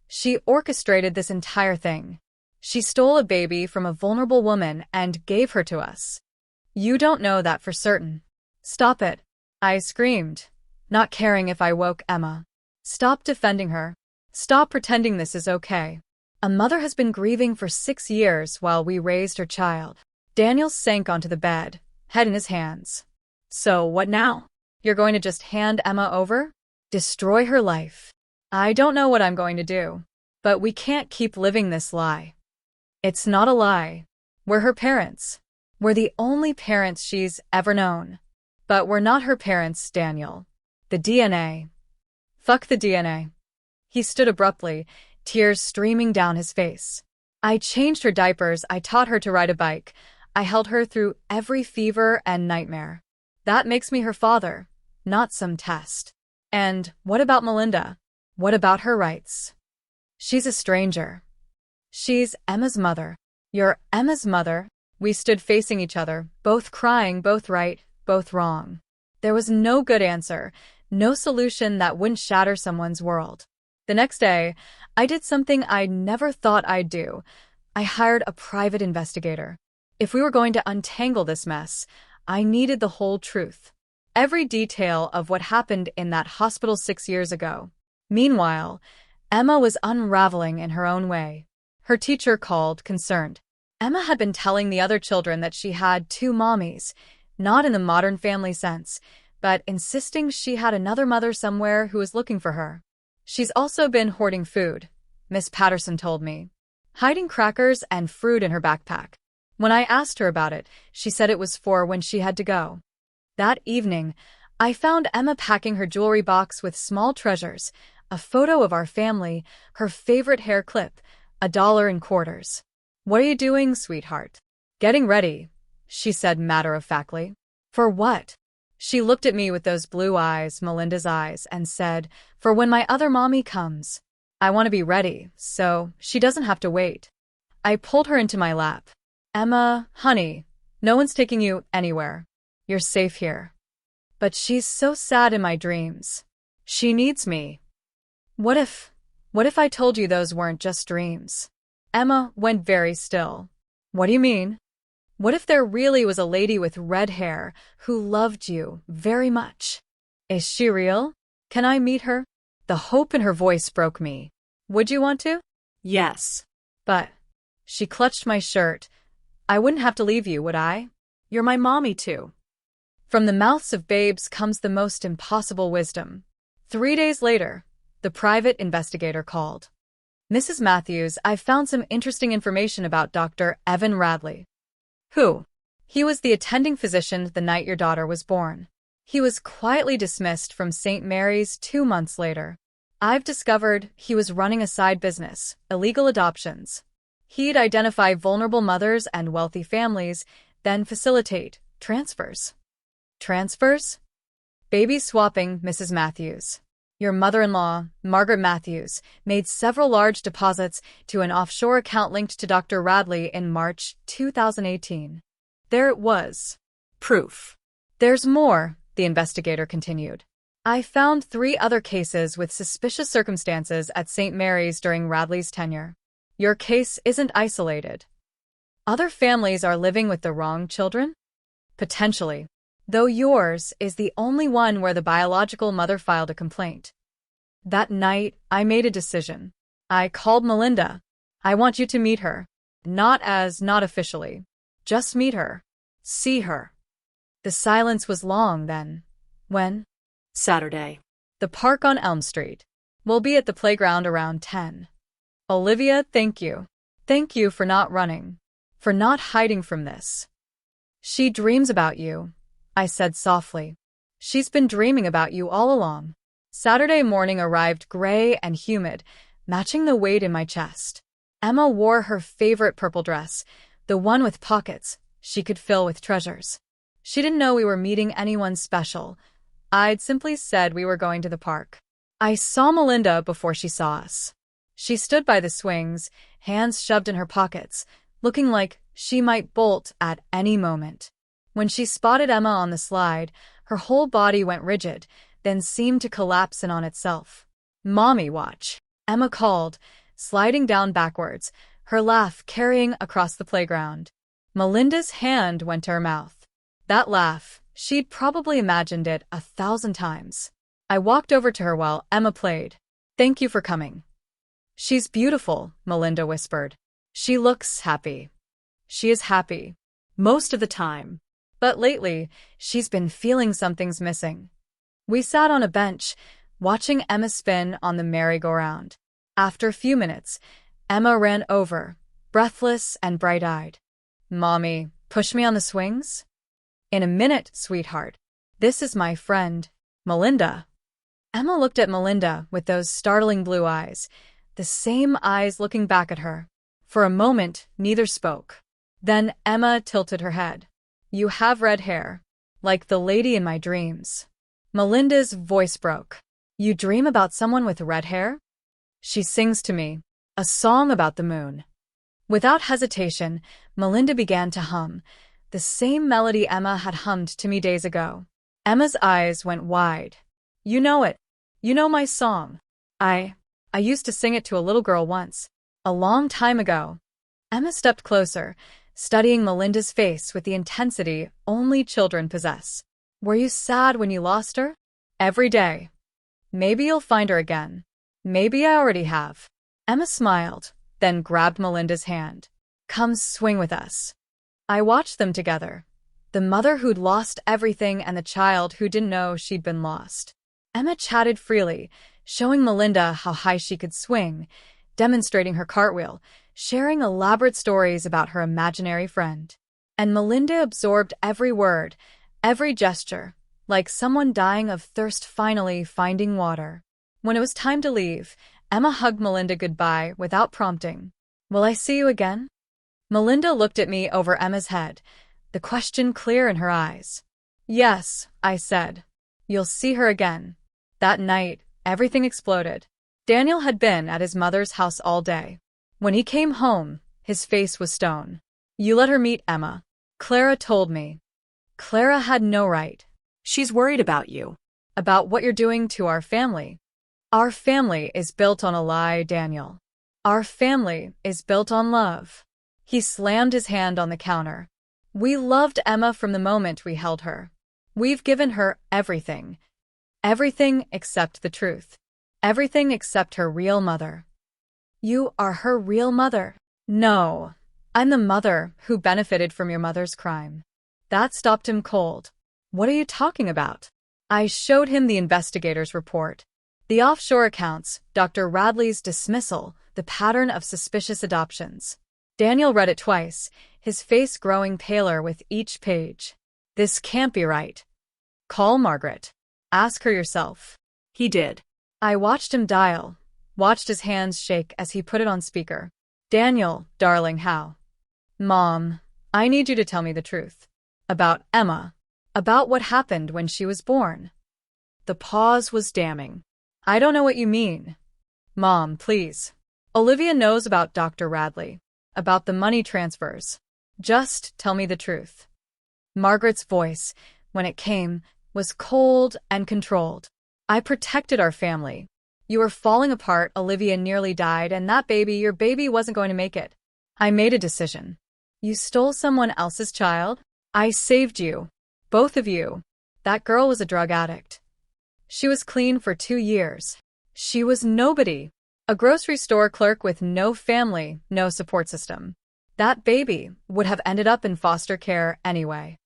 She orchestrated this entire thing. She stole a baby from a vulnerable woman and gave her to us. You don't know that for certain. Stop it, I screamed, not caring if I woke Emma. Stop defending her. Stop pretending this is okay. A mother has been grieving for 6 years while we raised her child. Daniel sank onto the bed, head in his hands. So what now? You're going to just hand Emma over? Destroy her life? I don't know what I'm going to do. But we can't keep living this lie. It's not a lie. We're her parents. We're the only parents she's ever known. But we're not her parents, Daniel. The DNA. Fuck the DNA. He stood abruptly, tears streaming down his face. I changed her diapers, I taught her to ride a bike. I held her through every fever and nightmare. That makes me her father, not some test. And what about Melinda? What about her rights? She's a stranger. She's Emma's mother. You're Emma's mother. We stood facing each other, both crying, both right, both wrong. There was no good answer, no solution that wouldn't shatter someone's world. The next day, I did something I never thought I'd do, I hired a private investigator. If we were going to untangle this mess, I needed the whole truth. Every detail of what happened in that hospital 6 years ago. Meanwhile, Emma was unraveling in her own way. Her teacher called, concerned. Emma had been telling the other children that she had two mommies, not in the modern family sense, but insisting she had another mother somewhere who was looking for her. She's also been hoarding food, Miss Patterson told me, hiding crackers and fruit in her backpack. When I asked her about it, she said it was for when she had to go. That evening, I found Emma packing her jewelry box with small treasures, a photo of our family, her favorite hair clip, $1 in quarters. "What are you doing, sweetheart?" "Getting ready," she said matter-of-factly. "For what?" She looked at me with those blue eyes, Melinda's eyes, and said, "For when my other mommy comes. I want to be ready, so she doesn't have to wait." I pulled her into my lap. "Emma, honey, no one's taking you anywhere. You're safe here." "But she's so sad in my dreams. She needs me." What if I told you those weren't just dreams?" Emma went very still. "What do you mean?" "What if there really was a lady with red hair who loved you very much?" "Is she real? Can I meet her?" The hope in her voice broke me. "Would you want to?" "Yes." "But..." She clutched my shirt. "I wouldn't have to leave you, would I? You're my mommy too." From the mouths of babes comes the most impossible wisdom. 3 days later, the private investigator called. "Mrs. Matthews, I've found some interesting information about Dr. Evan Radley." "Who?" "He was the attending physician the night your daughter was born. He was quietly dismissed from St. Mary's 2 months later. I've discovered he was running a side business, illegal adoptions. He'd identify vulnerable mothers and wealthy families, then facilitate transfers." "Transfers?" "Baby swapping, Mrs. Matthews. Your mother-in-law, Margaret Matthews, made several large deposits to an offshore account linked to Dr. Radley in March 2018. There it was. Proof. There's more," the investigator continued. "I found 3 other cases with suspicious circumstances at St. Mary's during Radley's tenure. Your case isn't isolated. Other families are living with the wrong children? Potentially. Though yours is the only one where the biological mother filed a complaint." That night, I made a decision. I called Melinda. "I want you to meet her. Not officially. Just meet her. See her." The silence was long then. "When?" "Saturday. The park on Elm Street. We'll be at the playground around 10. Olivia, thank you. Thank you for not running. For not hiding from this." "She dreams about you," I said softly. "She's been dreaming about you all along." Saturday morning arrived gray and humid, matching the weight in my chest. Emma wore her favorite purple dress, the one with pockets she could fill with treasures. She didn't know we were meeting anyone special. I'd simply said we were going to the park. I saw Melinda before she saw us. She stood by the swings, hands shoved in her pockets, looking like she might bolt at any moment. When she spotted Emma on the slide, her whole body went rigid, then seemed to collapse in on itself. "Mommy, watch," Emma called, sliding down backwards, her laugh carrying across the playground. Melinda's hand went to her mouth. That laugh, she'd probably imagined it 1,000 times. I walked over to her while Emma played. "Thank you for coming." "She's beautiful," Melinda whispered. "She looks happy." She is happy. Most of the time. But lately, she's been feeling something's missing. We sat on a bench, watching Emma spin on the merry-go-round. After a few minutes, Emma ran over, breathless and bright-eyed. "Mommy, push me on the swings?" "In a minute, sweetheart. This is my friend, Melinda." Emma looked at Melinda with those startling blue eyes, the same eyes looking back at her. For a moment, neither spoke. Then Emma tilted her head. "You have red hair, like the lady in my dreams." Melinda's voice broke. "You dream about someone with red hair?" "She sings to me, a song about the moon." Without hesitation, Melinda began to hum, the same melody Emma had hummed to me days ago. Emma's eyes went wide. "You know it. You know my song. I used to sing it to a little girl once, a long time ago." Emma stepped closer, studying Melinda's face with the intensity only children possess. Were you sad when you lost her? Every day. Maybe you'll find her again. Maybe I already have. Emma smiled, then grabbed Melinda's hand. Come swing with us. I watched them together. The mother who'd lost everything and the child who didn't know she'd been lost. Emma chatted freely, showing Melinda how high she could swing, demonstrating her cartwheel, sharing elaborate stories about her imaginary friend. And Melinda absorbed every word, every gesture, like someone dying of thirst finally finding water. When it was time to leave, Emma hugged Melinda goodbye without prompting. Will I see you again? Melinda looked at me over Emma's head, the question clear in her eyes. Yes, I said. You'll see her again. That night, everything exploded. Daniel had been at his mother's house all day. When he came home, his face was stone. You let her meet Emma. Clara told me. Clara had no right. She's worried about you. About what you're doing to our family. Our family is built on a lie, Daniel. Our family is built on love. He slammed his hand on the counter. We loved Emma from the moment we held her. We've given her everything. Everything except the truth. Everything except her real mother. You are her real mother. No, I'm the mother who benefited from your mother's crime. That stopped him cold. What are you talking about? I showed him the investigator's report. The offshore accounts, Dr. Radley's dismissal, the pattern of suspicious adoptions. Daniel read it twice, his face growing paler with each page. This can't be right. Call Margaret. Ask her yourself. He did. I watched him dial, watched his hands shake as he put it on speaker. Daniel, darling, how? Mom, I need you to tell me the truth. About Emma. About what happened when she was born. The pause was damning. I don't know what you mean. Mom, please. Olivia knows about Dr. Radley. About the money transfers. Just tell me the truth. Margaret's voice, when it came, was cold and controlled. I protected our family. You were falling apart, Olivia nearly died, and that baby, your baby, wasn't going to make it. I made a decision. You stole someone else's child? I saved you. Both of you. That girl was a drug addict. She was clean for 2 years. She was nobody. A grocery store clerk with no family, no support system. That baby would have ended up in foster care anyway.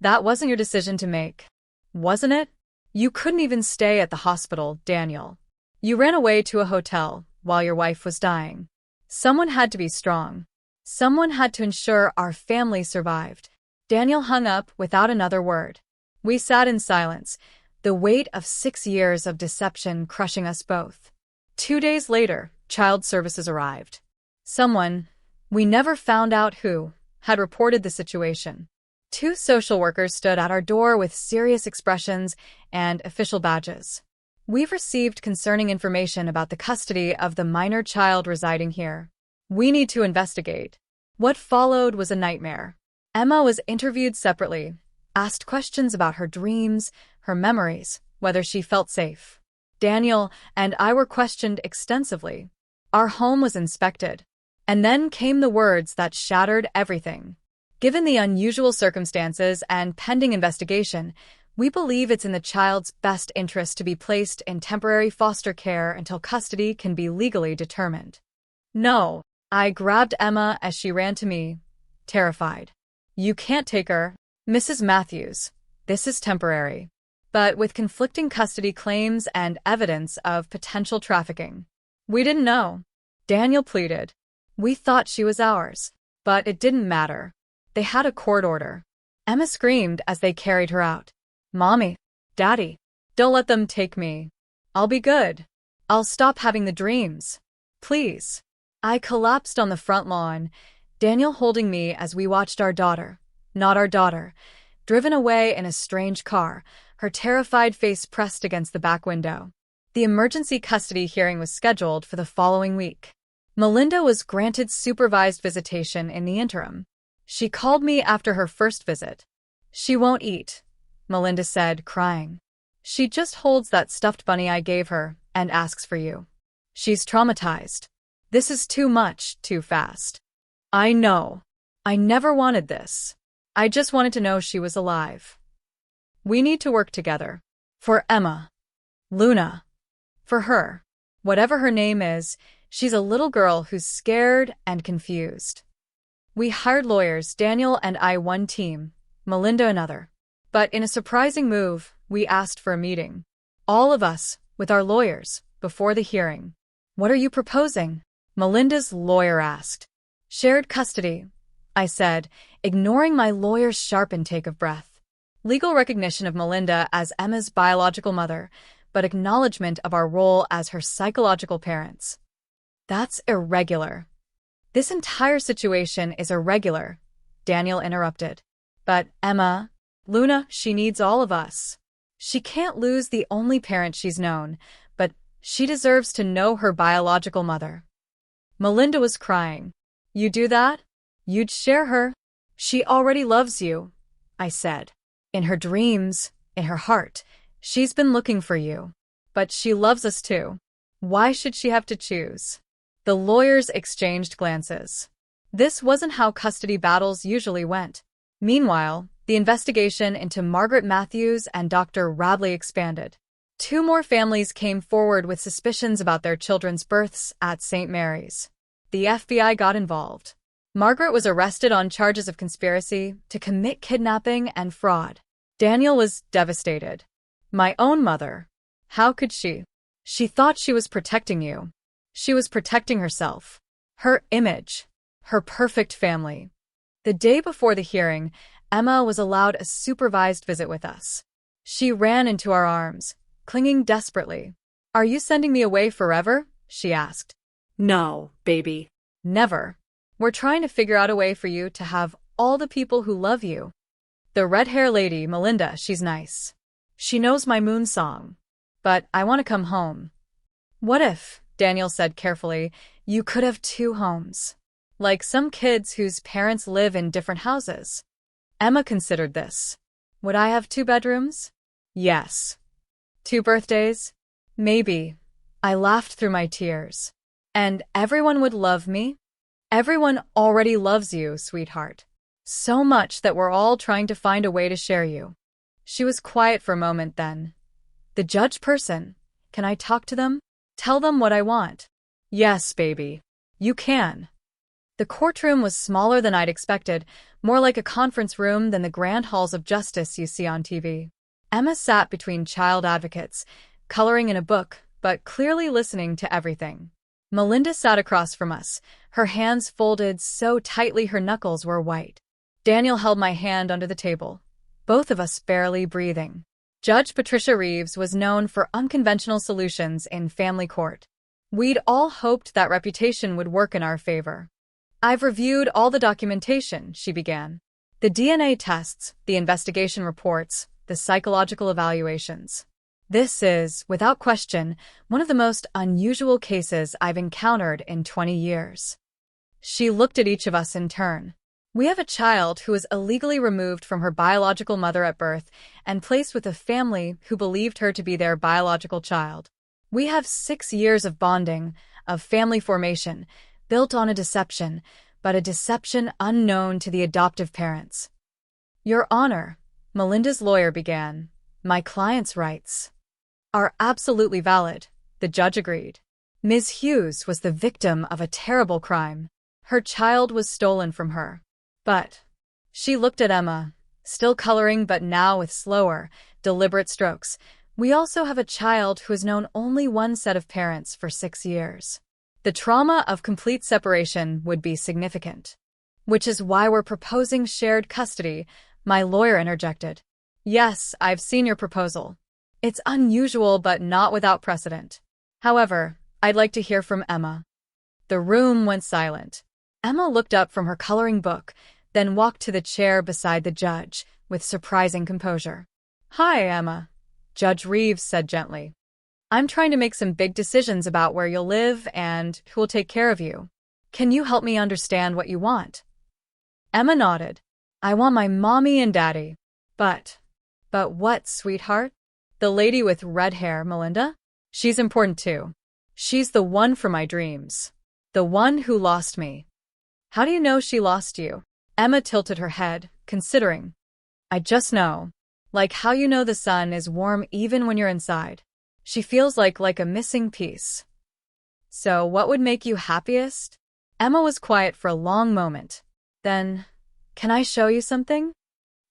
That wasn't your decision to make, wasn't it? You couldn't even stay at the hospital, Daniel. You ran away to a hotel while your wife was dying. Someone had to be strong. Someone had to ensure our family survived. Daniel hung up without another word. We sat in silence, the weight of 6 years of deception crushing us both. 2 days later, child services arrived. Someone, we never found out who, had reported the situation. 2 social workers stood at our door with serious expressions and official badges. We've received concerning information about the custody of the minor child residing here. We need to investigate. What followed was a nightmare. Emma was interviewed separately, asked questions about her dreams, her memories, whether she felt safe. Daniel and I were questioned extensively. Our home was inspected. And then came the words that shattered everything. Given the unusual circumstances and pending investigation, we believe it's in the child's best interest to be placed in temporary foster care until custody can be legally determined. No, I grabbed Emma as she ran to me, terrified. You can't take her, Mrs. Matthews. This is temporary. But with conflicting custody claims and evidence of potential trafficking. We didn't know. Daniel pleaded. We thought she was ours, but it didn't matter. They had a court order. Emma screamed as they carried her out. Mommy, Daddy, don't let them take me. I'll be good. I'll stop having the dreams. Please. I collapsed on the front lawn, Daniel holding me as we watched our daughter, not our daughter, driven away in a strange car, her terrified face pressed against the back window. The emergency custody hearing was scheduled for the following week. Melinda was granted supervised visitation in the interim. She called me after her first visit. She won't eat, Melinda said, crying. She just holds that stuffed bunny I gave her and asks for you. She's traumatized. This is too much, too fast. I know. I never wanted this. I just wanted to know she was alive. We need to work together. For Emma. Luna. For her. Whatever her name is, she's a little girl who's scared and confused. We hired lawyers, Daniel and I one team, Melinda another. But in a surprising move, we asked for a meeting. All of us, with our lawyers, before the hearing. What are you proposing? Melinda's lawyer asked. Shared custody, I said, ignoring my lawyer's sharp intake of breath. Legal recognition of Melinda as Emma's biological mother, but acknowledgement of our role as her psychological parents. That's irregular. This entire situation is irregular, Daniel interrupted. But Emma, Luna, she needs all of us. She can't lose the only parent she's known, but she deserves to know her biological mother. Melinda was crying. You do that? You'd share her? She already loves you, I said. In her dreams, in her heart, she's been looking for you. But she loves us too. Why should she have to choose? The lawyers exchanged glances. This wasn't how custody battles usually went. Meanwhile, the investigation into Margaret Matthews and Dr. Radley expanded. 2 more families came forward with suspicions about their children's births at St. Mary's. The FBI got involved. Margaret was arrested on charges of conspiracy to commit kidnapping and fraud. Daniel was devastated. My own mother. How could she? She thought she was protecting you. She was protecting herself. Her image. Her perfect family. The day before the hearing, Emma was allowed a supervised visit with us. She ran into our arms, clinging desperately. Are you sending me away forever? She asked. No, baby. Never. We're trying to figure out a way for you to have all the people who love you. The red-hair lady, Melinda, she's nice. She knows my moon song. But I want to come home. What if, Daniel said carefully, you could have 2 homes? Like some kids whose parents live in different houses. Emma considered this. Would I have 2 bedrooms? Yes. 2 birthdays? Maybe. I laughed through my tears. And everyone would love me? Everyone already loves you, sweetheart. So much that we're all trying to find a way to share you. She was quiet for a moment then. The judge person. Can I talk to them? Tell them what I want. Yes, baby. You can. The courtroom was smaller than I'd expected, more like a conference room than the grand halls of justice you see on TV. Emma sat between child advocates, coloring in a book, but clearly listening to everything. Melinda sat across from us, her hands folded so tightly her knuckles were white. Daniel held my hand under the table, both of us barely breathing. Judge Patricia Reeves was known for unconventional solutions in family court. We'd all hoped that reputation would work in our favor. I've reviewed all the documentation, she began. The DNA tests, the investigation reports, the psychological evaluations. This is, without question, one of the most unusual cases I've encountered in 20 years. She looked at each of us in turn. We have a child who was illegally removed from her biological mother at birth and placed with a family who believed her to be their biological child. We have 6 years of bonding, of family formation, built on a deception, but a deception unknown to the adoptive parents. Your Honor, Melinda's lawyer began, my client's rights are absolutely valid, the judge agreed. Ms. Hughes was the victim of a terrible crime. Her child was stolen from her. But she looked at Emma, still coloring but now with slower, deliberate strokes. We also have a child who has known only one set of parents for 6 years. The trauma of complete separation would be significant. Which is why we're proposing shared custody, my lawyer interjected. Yes, I've seen your proposal. It's unusual but not without precedent. However, I'd like to hear from Emma. The room went silent. Emma looked up from her coloring book, then walked to the chair beside the judge, with surprising composure. Hi, Emma, Judge Reeves said gently. I'm trying to make some big decisions about where you'll live and who will take care of you. Can you help me understand what you want? Emma nodded. I want my mommy and daddy. But what, sweetheart? The lady with red hair, Melinda? She's important too. She's the one for my dreams. The one who lost me. How do you know she lost you? Emma tilted her head, considering. I just know. Like how you know the sun is warm even when you're inside. She feels like a missing piece. So what would make you happiest? Emma was quiet for a long moment. Then, can I show you something?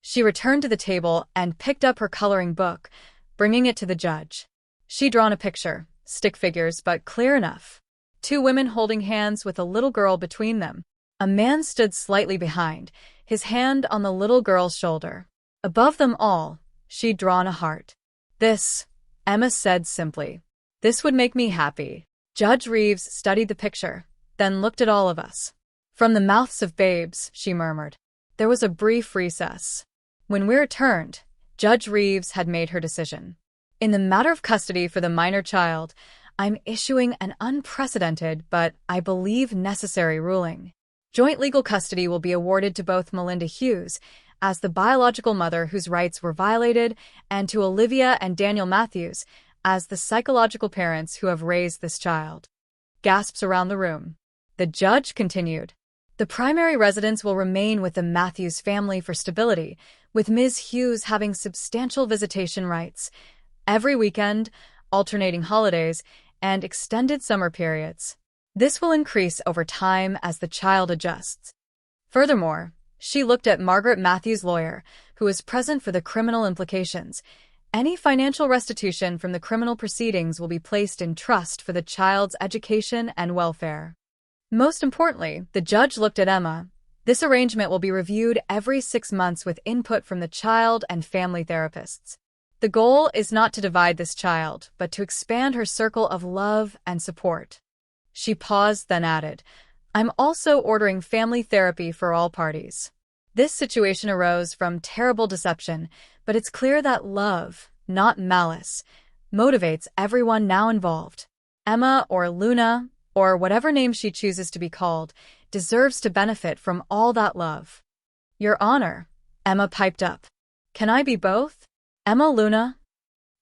She returned to the table and picked up her coloring book, bringing it to the judge. She'd drawn a picture, stick figures, but clear enough. 2 women holding hands with a little girl between them. A man stood slightly behind, his hand on the little girl's shoulder. Above them all, she'd drawn a heart. This, Emma said simply. This would make me happy. Judge Reeves studied the picture, then looked at all of us. From the mouths of babes, she murmured. There was a brief recess. When we returned, Judge Reeves had made her decision. In the matter of custody for the minor child, I'm issuing an unprecedented but, I believe, necessary ruling. Joint legal custody will be awarded to both Melinda Hughes, as the biological mother whose rights were violated, and to Olivia and Daniel Matthews, as the psychological parents who have raised this child. Gasps around the room. The judge continued. The primary residence will remain with the Matthews family for stability, with Ms. Hughes having substantial visitation rights, every weekend, alternating holidays, and extended summer periods. This will increase over time as the child adjusts. Furthermore, she looked at Margaret Matthews' lawyer, who was present for the criminal implications. Any financial restitution from the criminal proceedings will be placed in trust for the child's education and welfare. Most importantly, the judge looked at Emma. This arrangement will be reviewed every 6 months with input from the child and family therapists. The goal is not to divide this child, but to expand her circle of love and support. She paused, then added, I'm also ordering family therapy for all parties. This situation arose from terrible deception, but it's clear that love, not malice, motivates everyone now involved. Emma or Luna, or whatever name she chooses to be called, deserves to benefit from all that love. Your Honor, Emma piped up. Can I be both? Emma Luna?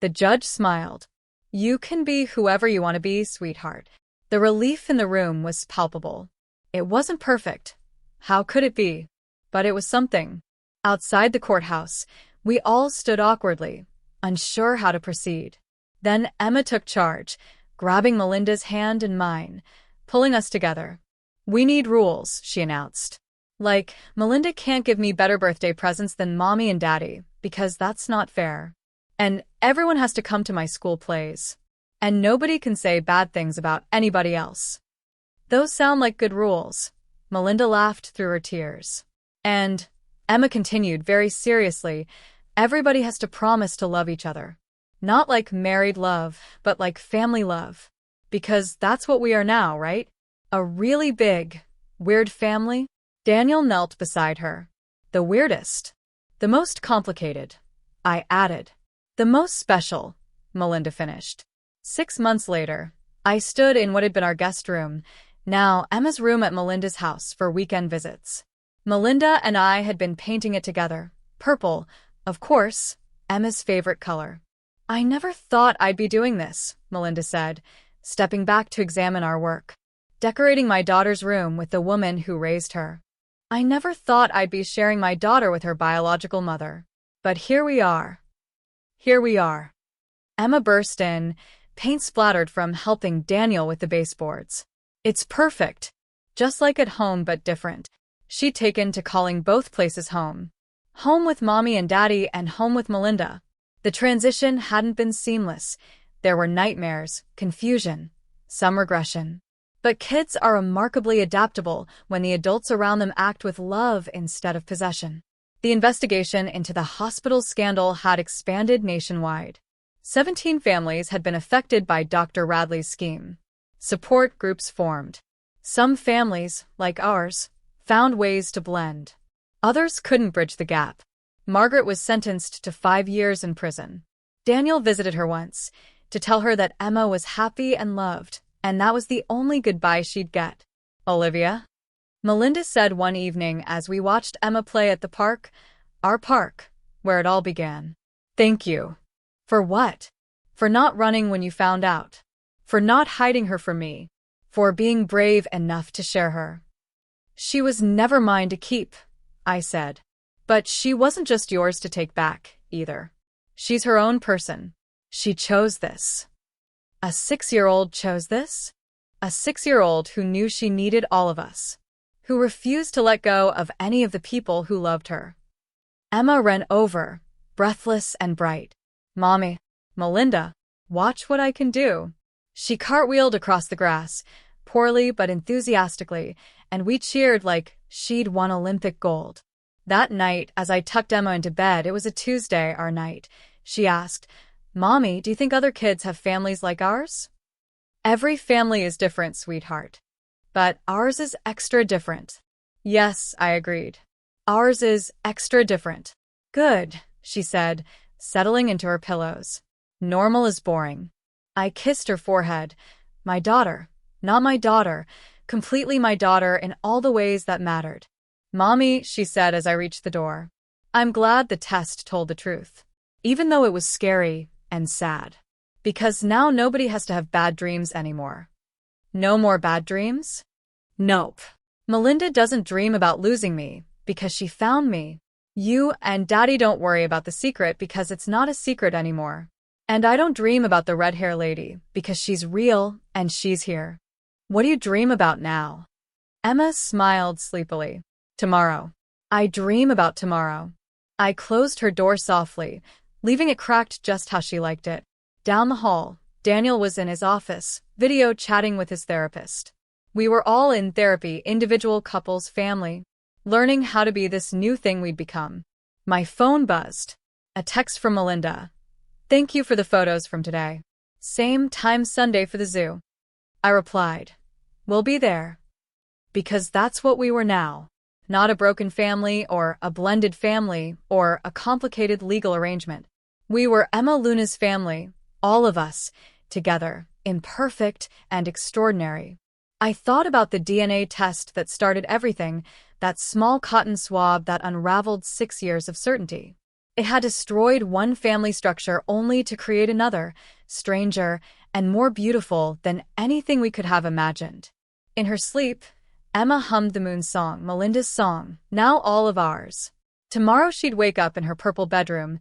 The judge smiled. You can be whoever you want to be, sweetheart. The relief in the room was palpable. It wasn't perfect. How could it be? But it was something. Outside the courthouse, we all stood awkwardly, unsure how to proceed. Then Emma took charge, grabbing Melinda's hand in mine, pulling us together. We need rules, she announced. Like, Melinda can't give me better birthday presents than Mommy and Daddy, because that's not fair. And everyone has to come to my school plays. And nobody can say bad things about anybody else. Those sound like good rules. Melinda laughed through her tears. And, Emma continued very seriously, everybody has to promise to love each other. Not like married love, but like family love. Because that's what we are now, right? A really big, weird family? Daniel knelt beside her. The weirdest. The most complicated. I added. The most special, Melinda finished. 6 months later, I stood in what had been our guest room, now Emma's room at Melinda's house for weekend visits. Melinda and I had been painting it together. Purple, of course, Emma's favorite color. I never thought I'd be doing this, Melinda said, stepping back to examine our work. Decorating my daughter's room with the woman who raised her. I never thought I'd be sharing my daughter with her biological mother. But here we are. Here we are. Emma burst in, paint splattered from helping Daniel with the baseboards. It's perfect. Just like at home but different. She'd taken to calling both places home. Home with Mommy and Daddy and home with Melinda. The transition hadn't been seamless. There were nightmares, confusion, some regression. But kids are remarkably adaptable when the adults around them act with love instead of possession. The investigation into the hospital scandal had expanded nationwide. 17 families had been affected by Dr. Radley's scheme. Support groups formed. Some families, like ours, found ways to blend. Others couldn't bridge the gap. Margaret was sentenced to 5 years in prison. Daniel visited her once, to tell her that Emma was happy and loved, and that was the only goodbye she'd get. Olivia? Melinda said one evening as we watched Emma play at the park, our park, where it all began. Thank you. For what? For not running when you found out. For not hiding her from me. For being brave enough to share her. She was never mine to keep, I said. But she wasn't just yours to take back, either. She's her own person. She chose this. A 6-year-old chose this? A 6-year-old who knew she needed all of us. Who refused to let go of any of the people who loved her. Emma ran over, breathless and bright. Mommy, Melinda, watch what I can do. She cartwheeled across the grass, poorly but enthusiastically, and we cheered like she'd won Olympic gold. That night, as I tucked Emma into bed, it was a Tuesday, our night, she asked, Mommy, do you think other kids have families like ours? Every family is different, sweetheart. But ours is extra different. Yes, I agreed. Ours is extra different. Good, she said, settling into her pillows. Normal is boring. I kissed her forehead. My daughter, not my daughter, completely my daughter in all the ways that mattered. Mommy, she said as I reached the door. I'm glad the test told the truth. Even though it was scary and sad. Because now nobody has to have bad dreams anymore. No more bad dreams? Nope. Melinda doesn't dream about losing me, because she found me. You and Daddy don't worry about the secret because it's not a secret anymore. And I don't dream about the red-hair lady, because she's real and she's here. What do you dream about now? Emma smiled sleepily. Tomorrow. I dream about tomorrow. I closed her door softly, leaving it cracked just how she liked it. Down the hall, Daniel was in his office, video chatting with his therapist. We were all in therapy, individual couples, family, learning how to be this new thing we'd become. My phone buzzed. A text from Melinda. Thank you for the photos from today. Same time Sunday for the zoo. I replied, we'll be there. Because that's what we were now. Not a broken family or a blended family or a complicated legal arrangement. We were Emma Luna's family, all of us, together, imperfect and extraordinary. I thought about the DNA test that started everything, that small cotton swab that unraveled 6 years of certainty. It had destroyed one family structure only to create another, stranger and more beautiful than anything we could have imagined. In her sleep, Emma hummed the moon song, Melinda's song, now all of ours. Tomorrow she'd wake up in her purple bedroom,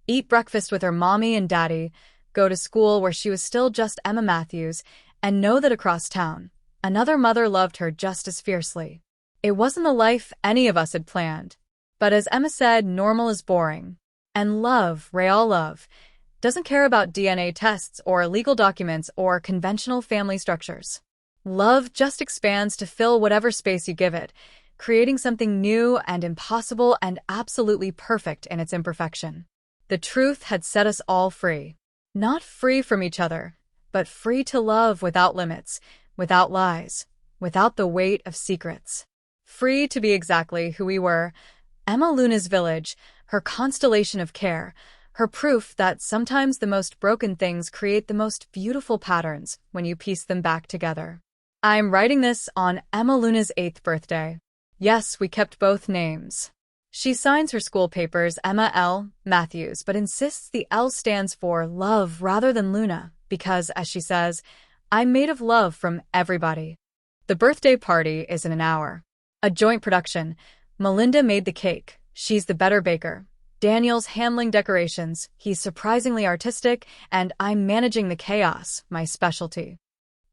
eat breakfast with her mommy and daddy, go to school where she was still just Emma Matthews, and know that across town, another mother loved her just as fiercely. It wasn't the life any of us had planned. But as Emma said, normal is boring. And love, real love, doesn't care about DNA tests or legal documents or conventional family structures. Love just expands to fill whatever space you give it, creating something new and impossible and absolutely perfect in its imperfection. The truth had set us all free. Not free from each other, but free to love without limits, without lies, without the weight of secrets. Free to be exactly who we were, Emma Luna's village, her constellation of care, her proof that sometimes the most broken things create the most beautiful patterns when you piece them back together. I'm writing this on Emma Luna's 8th birthday. Yes, we kept both names. She signs her school papers Emma L. Matthews, but insists the L stands for love rather than Luna, because, as she says, I'm made of love from everybody. The birthday party is in an hour. A joint production. Melinda made the cake. She's the better baker. Daniel's handling decorations. He's surprisingly artistic, and I'm managing the chaos, my specialty.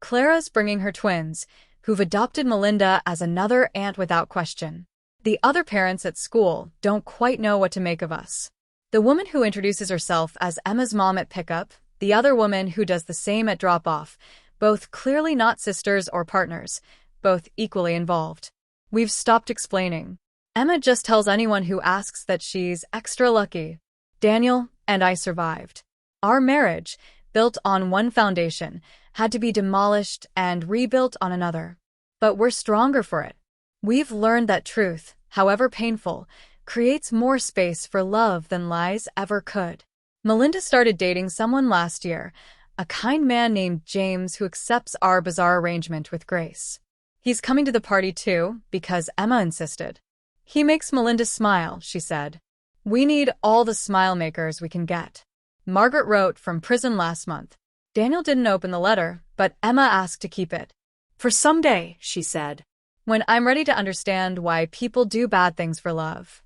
Clara's bringing her twins, who've adopted Melinda as another aunt without question. The other parents at school don't quite know what to make of us. The woman who introduces herself as Emma's mom at pickup, the other woman who does the same at drop-off, both clearly not sisters or partners, both equally involved. We've stopped explaining. Emma just tells anyone who asks that she's extra lucky. Daniel and I survived. Our marriage, built on one foundation, had to be demolished and rebuilt on another. But we're stronger for it. We've learned that truth, however painful, creates more space for love than lies ever could. Melinda started dating someone last year, a kind man named James who accepts our bizarre arrangement with grace. He's coming to the party too, because Emma insisted. He makes Melinda smile, she said. We need all the smile makers we can get. Margaret wrote from prison last month. Daniel didn't open the letter, but Emma asked to keep it. For someday, she said. when I'm ready to understand why people do bad things for love.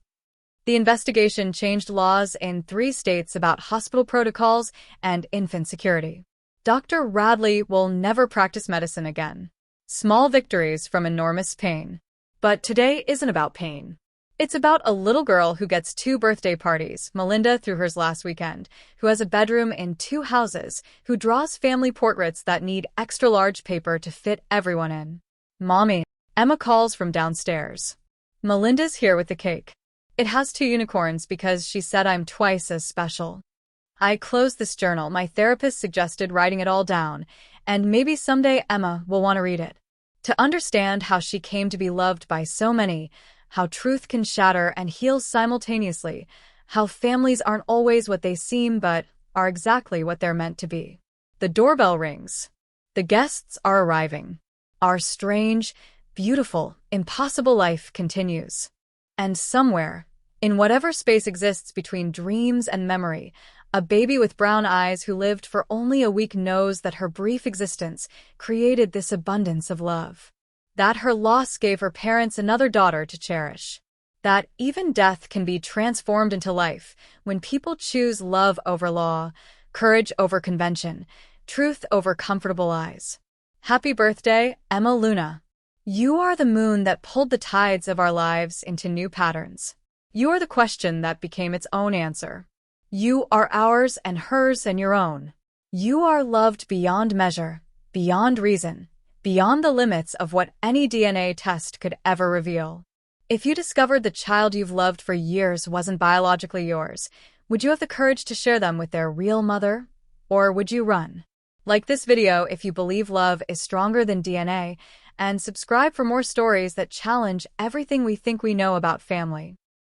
The investigation changed laws in 3 states about hospital protocols and infant security. Dr. Radley will never practice medicine again. Small victories from enormous pain. But today isn't about pain. It's about a little girl who gets 2 birthday parties, Melinda threw hers last weekend, who has a bedroom in 2 houses, who draws family portraits that need extra-large paper to fit everyone in. Mommy, Emma calls from downstairs. Melinda's here with the cake. It has 2 unicorns because she said I'm twice as special. I closed this journal. My therapist suggested writing it all down, and maybe someday Emma will want to read it. To understand how she came to be loved by so many, how truth can shatter and heal simultaneously, how families aren't always what they seem but are exactly what they're meant to be. The doorbell rings. The guests are arriving. Our strange, beautiful, impossible life continues. And somewhere, in whatever space exists between dreams and memory, a baby with brown eyes who lived for only a week knows that her brief existence created this abundance of love. That her loss gave her parents another daughter to cherish. That even death can be transformed into life when people choose love over law, courage over convention, truth over comfortable lies. Happy birthday, Emma Luna. You are the moon that pulled the tides of our lives into new patterns. You are the question that became its own answer. You are ours and hers and your own. You are loved beyond measure, beyond reason, beyond the limits of what any DNA test could ever reveal. If you discovered the child you've loved for years wasn't biologically yours, would you have the courage to share them with their real mother? Or would you run? Like this video if you believe love is stronger than DNA, and subscribe for more stories that challenge everything we think we know about family.